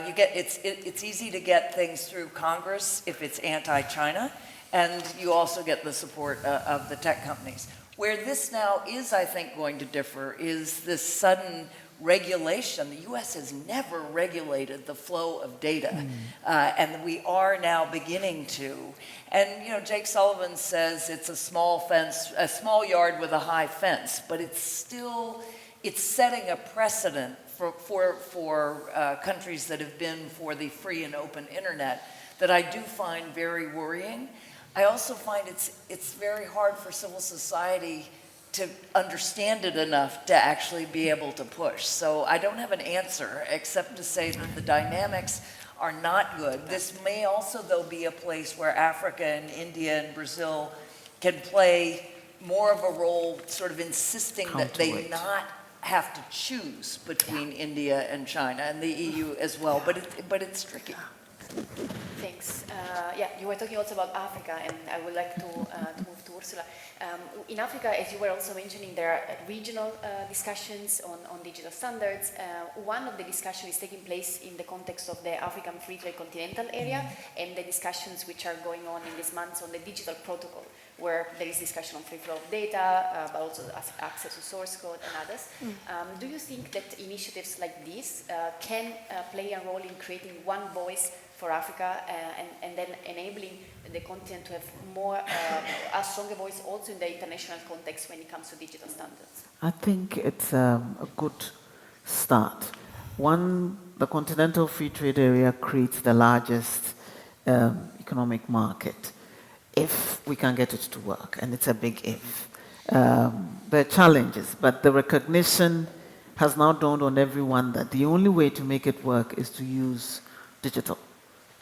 you get it's easy to get things through Congress if it's anti-China, and you also get the support of the tech companies. Where this now is, I think, going to differ is this sudden regulation. The US has never regulated the flow of data, and we are now beginning to. And, you know, Jake Sullivan says it's a small fence, a small yard with a high fence, but it's still, it's setting a precedent for countries that have been for the free and open internet that I do find very worrying. I also find it's very hard for civil society to understand it enough to actually be able to push. So I don't have an answer except to say that the dynamics are not good. This may also, though, be a place where Africa and India and Brazil can play more of a role, sort of insisting that they not have to choose between India and China, and the EU as well. But it's tricky. Thanks. You were talking also about Africa, and I would like to move to Ursula. In Africa, as you were also mentioning, there are regional discussions on digital standards. One of the discussions is taking place in the context of the African Free Trade Continental Area, and the discussions which are going on in these months on the digital protocol, where there is discussion on free flow of data, but also access to source code and others. Do you think that initiatives like this can play a role in creating one voice for Africa and then enabling the continent to have more, a stronger voice also in the international context when it comes to digital standards? I think it's a good start. One, the Continental Free Trade Area creates the largest economic market, if we can get it to work, and it's a big if. There are challenges, but the recognition has now dawned on everyone that the only way to make it work is to use digital.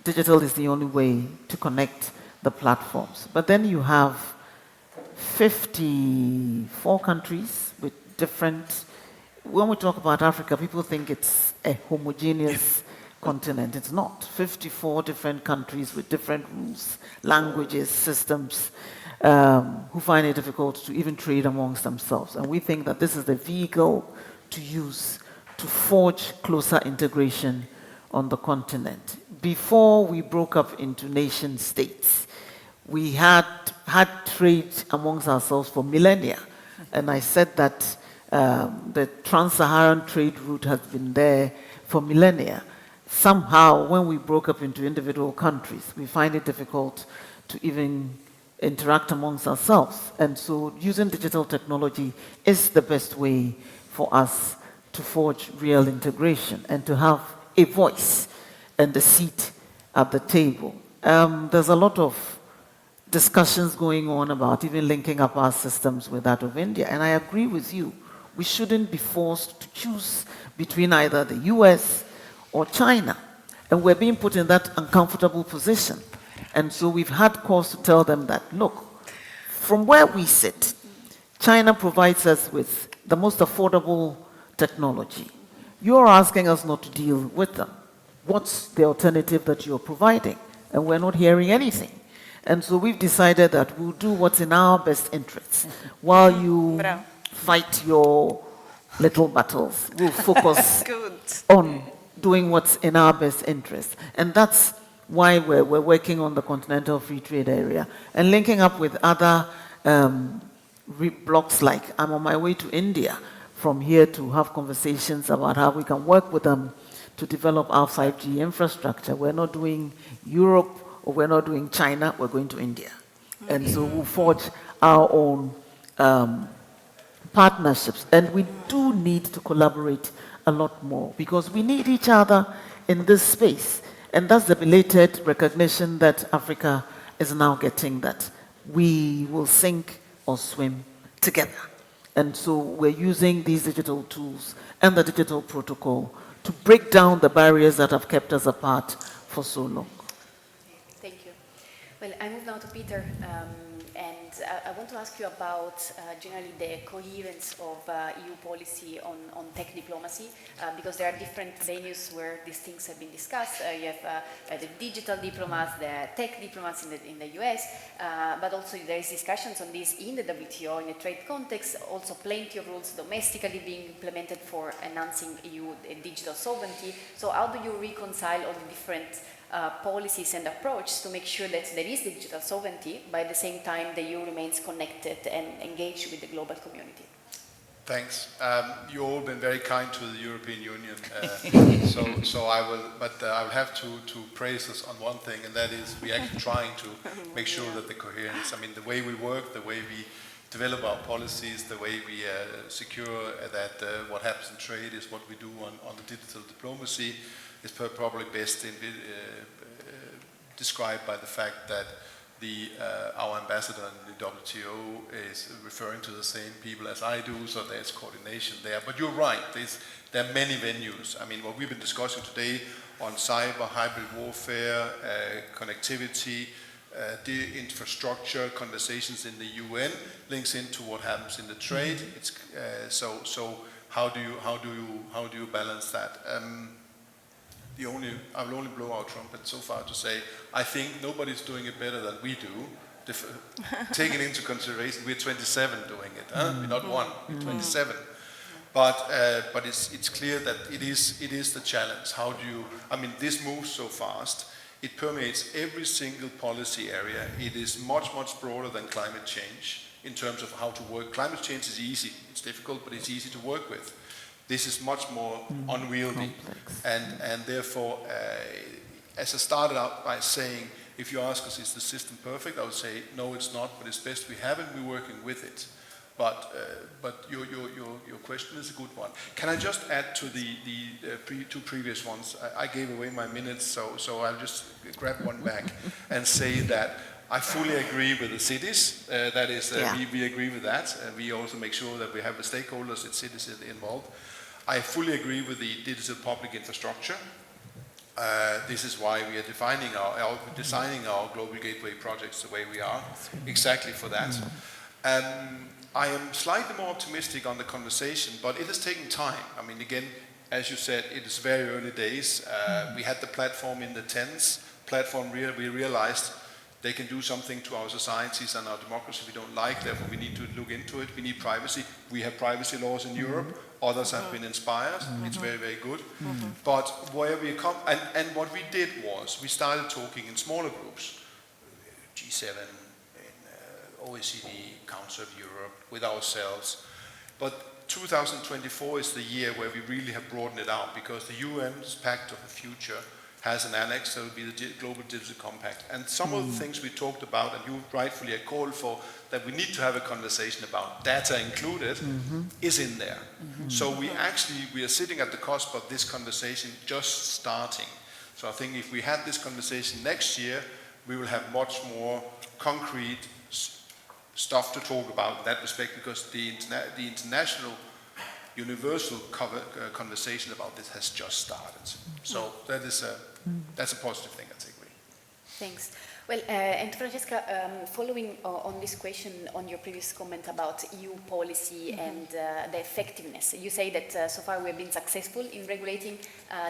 Digital is the only way to connect the platforms. But then you have 54 countries with different when we talk about Africa, people think it's a homogeneous continent. It's not. 54 different countries with different rules, languages, systems, who find it difficult to even trade amongst themselves. And we think that this is the vehicle to use to forge closer integration on the continent. Before we broke up into nation states, we had trade amongst ourselves for millennia. And I said that the trans-Saharan trade route has been there for millennia. Somehow, when we broke up into individual countries, we find it difficult to even interact amongst ourselves. And so using digital technology is the best way for us to forge real integration and to have a voice and a seat at the table. There's a lot of discussions going on about even linking up our systems with that of India. And I agree with you. We shouldn't be forced to choose between either the US or China. And we're being put in that uncomfortable position. And so we've had cause to tell them that, look, from where we sit, China provides us with the most affordable technology. You're asking us not to deal with them. What's the alternative that you're providing? And we're not hearing anything. And so we've decided that we'll do what's in our best interests. While you fight your little battles, we'll focus on doing what's in our best interest. And that's why we're working on the Continental Free Trade Area and linking up with other blocks. Like I'm on my way to India from here to have conversations about how we can work with them to develop our 5G infrastructure. We're not doing Europe or we're not doing China, we're going to India. And so we'll forge our own partnerships. And we do need to collaborate a lot more because we need each other in this space. And that's the belated recognition that Africa is now getting, that we will sink or swim together. And so we're using these digital tools and the digital protocol to break down the barriers that have kept us apart for so long. Thank you. Well, I move now to Peter, and I want to ask you about generally the coherence of EU policy on tech diplomacy, because there are different venues where these things have been discussed. You have the digital diplomats, the tech diplomats in the US, but also there is discussions on this in the WTO in a trade context, also plenty of rules domestically being implemented for enhancing EU digital sovereignty. So how do you reconcile all the different policies and approaches to make sure that there is digital sovereignty, but at the same time the EU remains connected and engaged with the global community? Thanks. You've all been very kind to the European Union, so I will have to praise us on one thing, and that is we're actually trying to make sure that the coherence, I mean, the way we work, the way we develop our policies, the way we secure that what happens in trade is what we do on the digital diplomacy, is probably best described by the fact that our ambassador in the WTO is referring to the same people as I do, so there's coordination there. But you're right, there are many venues. I mean, what we've been discussing today on cyber, hybrid warfare, connectivity, the infrastructure, conversations in the UN, links into what happens in the trade. It's, so how do you balance that? I will only blow our trumpet so far to say, I think nobody's doing it better than we do. Taking into consideration, we're 27 doing it. We're not one, we're 27. But it's clear that it is the challenge. How do you? I mean, this moves so fast. It permeates every single policy area. It is much broader than climate change in terms of how to work. Climate change is easy. It's difficult, but it's easy to work with. This is much more unwieldy, and therefore, as I started out by saying, if you ask us, is the system perfect? I would say, no, it's not, but it's best we have it, we're working with it. But your question is a good one. Can I just add to the two previous ones? I gave away my minutes, so I'll just grab one back and say that I fully agree with the cities. That is, we agree with that. We also make sure that we have the stakeholders and cities involved. I fully agree with the digital public infrastructure. This is why we are designing our global gateway projects the way we are, exactly for that. I am slightly more optimistic on the conversation, but it has taken time. I mean, again, as you said, it is very early days. We had the platform in the 10s. We realized they can do something to our societies and our democracy we don't like, therefore we need to look into it. We need privacy. We have privacy laws in Europe. Others have been inspired. It's very, very good. But where we come, and what we did was, we started talking in smaller groups, G7, OECD, Council of Europe, with ourselves. But 2024 is the year where we really have broadened it out, because the UN's Pact of the Future has an annex that will be the Global Digital Compact. And some of the things we talked about, and you rightfully called for, that we need to have a conversation about, data included, is in there. So we are sitting at the cusp of this conversation just starting. So I think if we had this conversation next year, we will have much more concrete stuff to talk about in that respect, because the international universal conversation about this has just started. So that's a positive thing, I think. Thanks. Well, and Francesca, following on this question on your previous comment about EU policy and the effectiveness, you say that so far we have been successful in regulating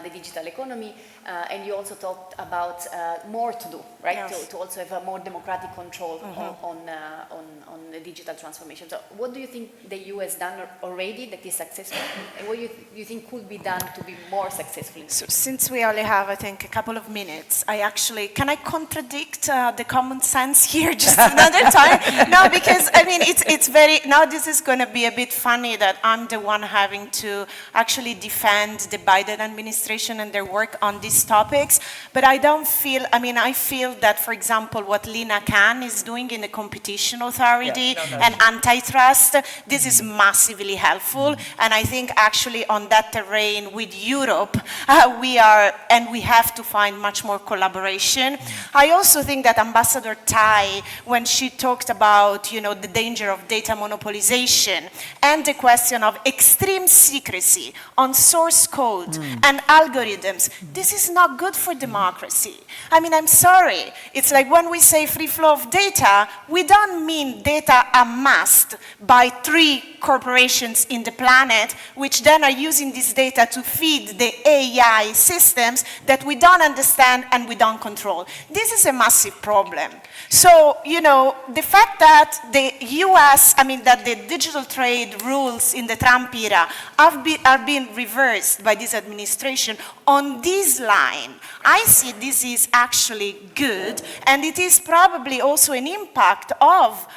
the digital economy, and you also talked about more to do, right? Yes. To also have a more democratic control on the digital transformation. So what do you think the EU has done already that is successful, and what you think could be done to be more successful? So since we only have, I think, a couple of minutes, can I contradict the common sense here just another time? No, because I mean, it's very, now this is going to be a bit funny that I'm the one having to actually defend the Biden administration and their work on these topics, but I don't feel, I mean, I feel that, for example, what Lina Khan is doing in the Competition Authority and antitrust, this is massively helpful, and I think actually on that terrain with Europe, we have to find much more collaboration. I also think that Ambassador Tai, when she talked about, the danger of data monopolization and the question of extreme secrecy on source code and algorithms, this is not good for democracy. I mean, I'm sorry. It's like when we say free flow of data, we don't mean data amassed by 3 corporations in the planet, which then are using this data to feed the AI systems that we don't understand and we don't control. This is a massive problem. So, the fact that the US, that the digital trade rules in the Trump era are being reversed by this administration on this line, I see this is actually good, and it is probably also an impact of,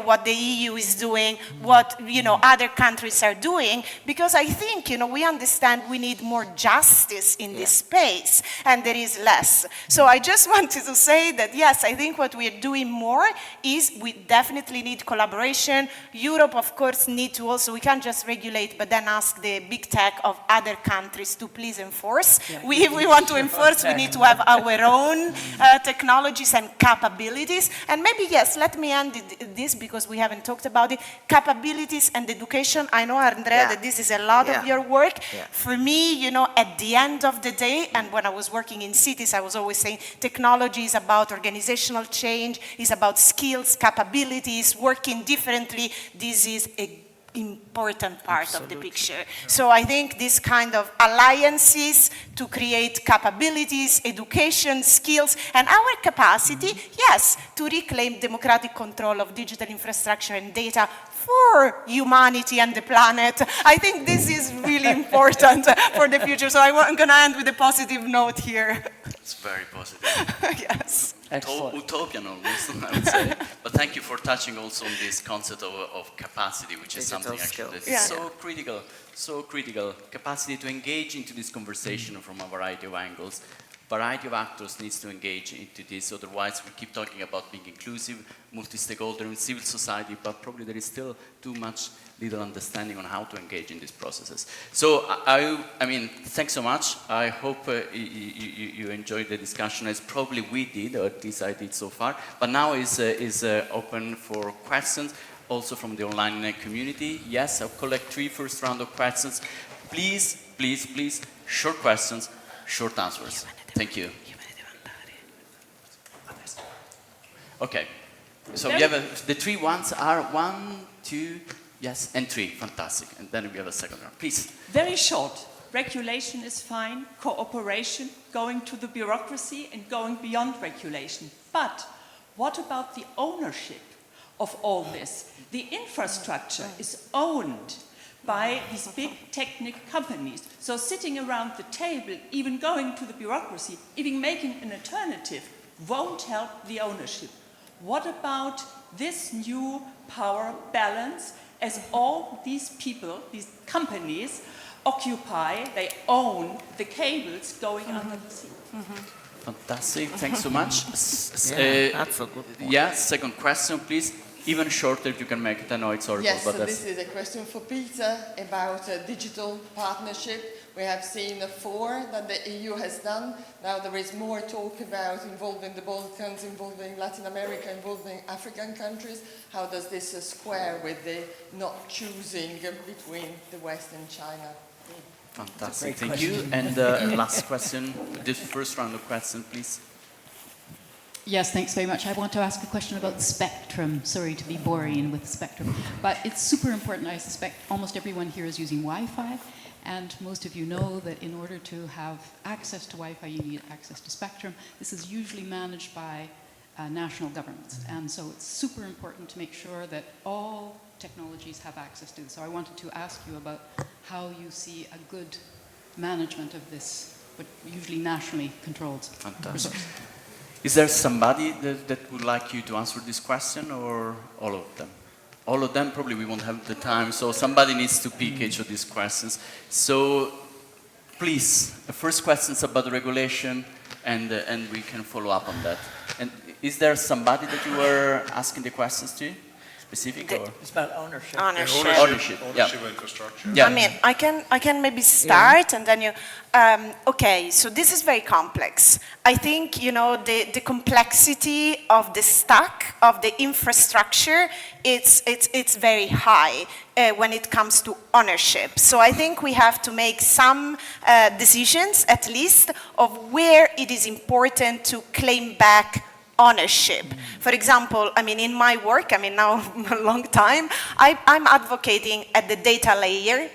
what the EU is doing, what, other countries are doing, because I think, we understand we need more justice in this space, and there is less. So I just wanted to say that, yes, I think what we are doing more is we definitely need collaboration. Europe, of course, need to also, we can't just regulate, but then ask the big tech of other countries to please enforce. If we want to enforce, we need to have our own technologies and capabilities. And maybe, yes, let me end this because we haven't talked about it. Capabilities and education. I know, Andrea, that this is a lot of your work. For me, at the end of the day, and when I was working in cities, I was always saying technology is about organizational change, is about skills, capabilities, working differently. This is a important part of the picture. So I think this kind of alliances to create capabilities, education, skills, and our capacity, yes, to reclaim democratic control of digital infrastructure and data for humanity and the planet. I think this is really important for the future. So I'm going to end with a positive note here. It's very positive. Yes. Excellent. Utopian almost, I would say. But thank you for touching also on this concept of capacity, which is something actually that is so critical. Capacity to engage into this conversation from a variety of angles. Variety of actors needs to engage into this, otherwise we keep talking about being inclusive, multi-stakeholder in civil society, but probably there is still too much little understanding on how to engage in these processes. So, I mean, thanks so much. I hope you enjoyed the discussion as probably we did, or at least I did so far. But now is open for questions, also from the online community. Yes, I'll collect 3 first round of questions. Please, please, please, short questions, short answers. Thank you. Okay, so we have the 3 ones are 1, 2, yes, and 3. Fantastic. And then we have a second round. Please. Very short. Regulation is fine, cooperation, going to the bureaucracy and going beyond regulation. But what about the ownership of all this? The infrastructure is owned by these big technical companies. So sitting around the table, even going to the bureaucracy, even making an alternative, won't help the ownership. What about this new power balance as all these people, these companies, occupy, they own the cables going under the sea? Fantastic. Thanks so much. That's a good point. Yeah, second question, please. Even shorter if you can make it. I know it's horrible, Yes, but so that's... this is a question for Peter about a digital partnership. We have seen 4 that the EU has done. Now there is more talk about involving the Balkans, involving Latin America, involving African countries. How does this square with the not choosing between the West and China? Fantastic, thank you. And last question, this first round of questions, please. Yes, thanks very much. I want to ask a question about spectrum. Sorry to be boring with spectrum, but it's super important. I suspect almost everyone here is using Wi-Fi, and most of you know that in order to have access to Wi-Fi, you need access to spectrum. This is usually managed by national governments, and so it's super important to make sure that all technologies have access to this. So I wanted to ask you about how you see a good management of this, but usually nationally controlled Fantastic. resource. Is there somebody that would like you to answer this question, or all of them? All of them, probably we won't have the time, so somebody needs to pick each of these questions. So please, the first question is about the regulation, and we can follow up on that. And is there somebody that you were asking the questions to? Specific or? It's about ownership. Ownership, yeah. Ownership of infrastructure. Yeah. I mean, I can maybe start and then you, okay, so this is very complex. I think, you know, the complexity of the stack, of the infrastructure, it's very high when it comes to ownership. So I think we have to make some decisions, at least, of where it is important to claim back ownership. For example, I mean, in my work, I mean, now a long time, I'm advocating at the data layer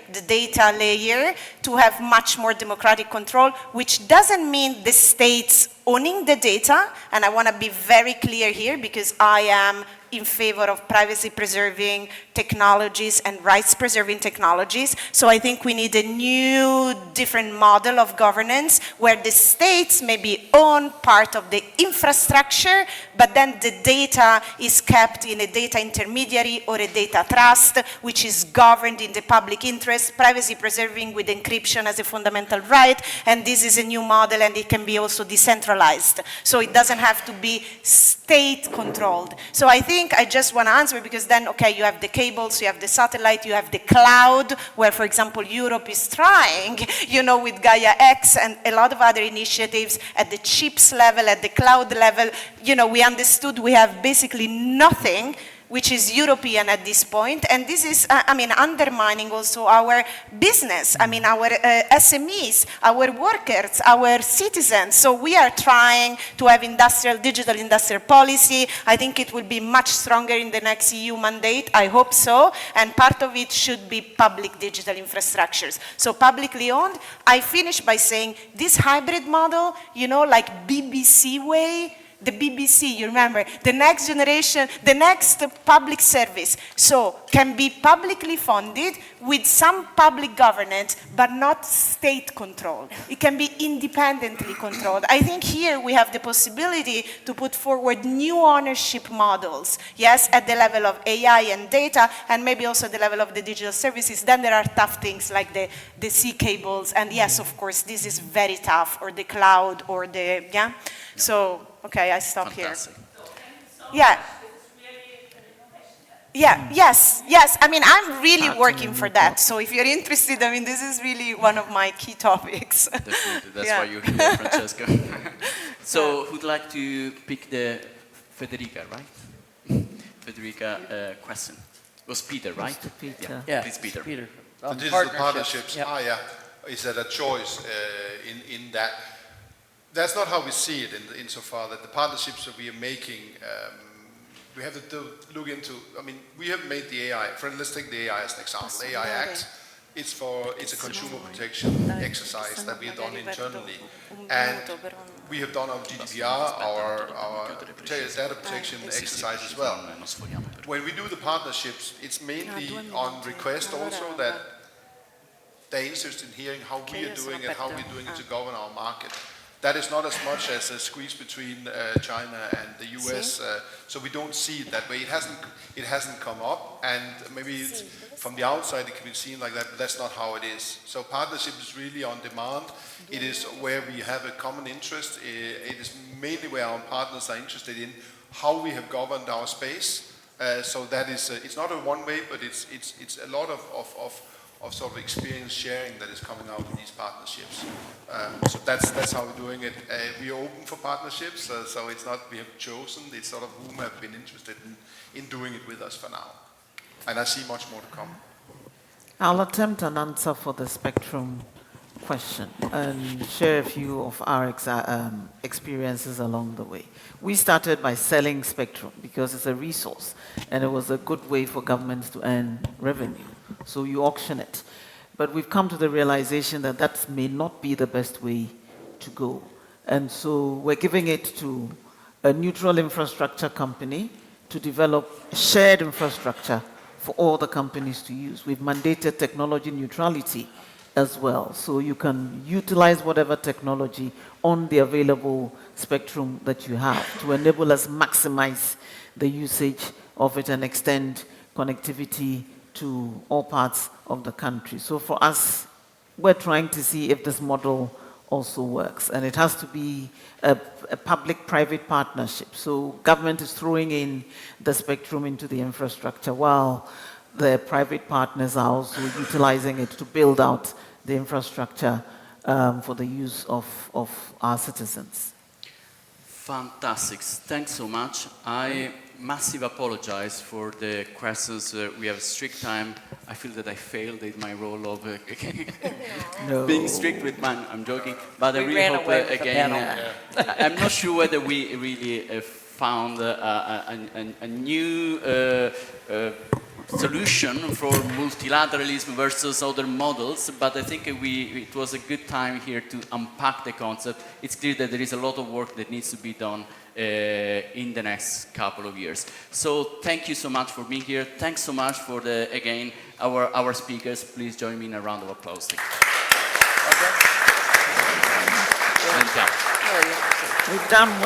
to have much more democratic control, which doesn't mean the states owning the data, and I want to be very clear here because I am in favor of privacy-preserving technologies and rights-preserving technologies. So I think we need a new, different model of governance where the states maybe own part of the infrastructure, but then the data is kept in a data intermediary or a data trust, which is governed in the public interest, privacy-preserving with encryption as a fundamental right, and this is a new model and it can be also decentralized. So it doesn't have to be state-controlled. So I think I just want to answer because then, okay, you have the cables, you have the satellite, you have the cloud, where, for example, Europe is trying, you know, with Gaia X and a lot of other initiatives at the chips level, at the cloud level. You know, we understood we have basically nothing which is European at this point, and this is, I mean, undermining also our business, I mean, our SMEs, our workers, our citizens. So we are trying to have digital industrial policy. I think it will be much stronger in the next EU mandate, I hope so, and part of it should be public digital infrastructures. So publicly owned. I finish by saying this hybrid model, you know, like BBC way, the BBC, you remember, the next generation, the next public service. So can be publicly funded with some public governance, but not state control. It can be independently controlled. I think here we have the possibility to put forward new ownership models, yes, at the level of AI and data, and maybe also at the level of the digital services. Then there are tough things like the sea cables, and yes, of course, this is very tough, or the cloud, or the, yeah? So, okay, I stop Fantastic. here. Yeah. Yeah, yes, yes. I mean, I'm really working for that. So if you're interested, I mean, this is really one of my key topics. Definitely, that's Yeah. why you're here, Francesca. So, who'd like to pick the Federica, right? Federica question. It was Peter, right? Mr. Peter. Yeah, Please, Peter. The digital partnerships, Yep. yeah. Is that a choice in that? That's not how we see it insofar that the partnerships that we are making we have to look into, I mean, we have made the AI, let's take the AI as an example. AI Act, it's a consumer protection exercise that we have done internally. And we have done our GDPR, our data protection exercise as well. When we do the partnerships, it's mainly on request also that they're interested in hearing how we are doing it, how we're doing it to govern our market. That is not as much as a squeeze between China and the US, so we don't see it that way. It hasn't come up, and maybe from the outside it can be seen like that, but that's not how it is. So partnership is really on demand. It is where we have a common interest. It is mainly where our partners are interested in how we have governed our space. So that is, it's not a one way, but it's a lot of sort of experience sharing that is coming out of these partnerships. So that's how we're doing it. We are open for partnerships, so it's not we have chosen, it's sort of whom have been interested in doing it with us for now. And I see much more to come. I'll attempt an answer for the spectrum question and share a few of our experiences along the way. We started by selling spectrum because it's a resource and it was a good way for governments to earn revenue. So you auction it. But we've come to the realization that that may not be the best way to go. And so we're giving it to a neutral infrastructure company to develop shared infrastructure for all the companies to use. We've mandated technology neutrality as well. So you can utilize whatever technology on the available spectrum that you have to enable us maximize the usage of it and extend connectivity to all parts of the country. So for us, we're trying to see if this model also works. And it has to be a public-private partnership. So government is throwing in the spectrum into the infrastructure while the private partners are also utilizing it to build out the infrastructure for the use of our citizens. Fantastic. Thanks so much. I massive apologize for the questions. We have strict time. I feel that I failed in my role of being strict with mine. I'm joking. But I really hope, again, I'm not sure whether we really found a new solution for multilateralism versus other models, but I think it was a good time here to unpack the concept. It's clear that there is a lot of work that needs to be done in the next couple of years. So thank you so much for being here. Thanks so much for again our speakers. Please join me in a round of applause. Thank you. We've done well.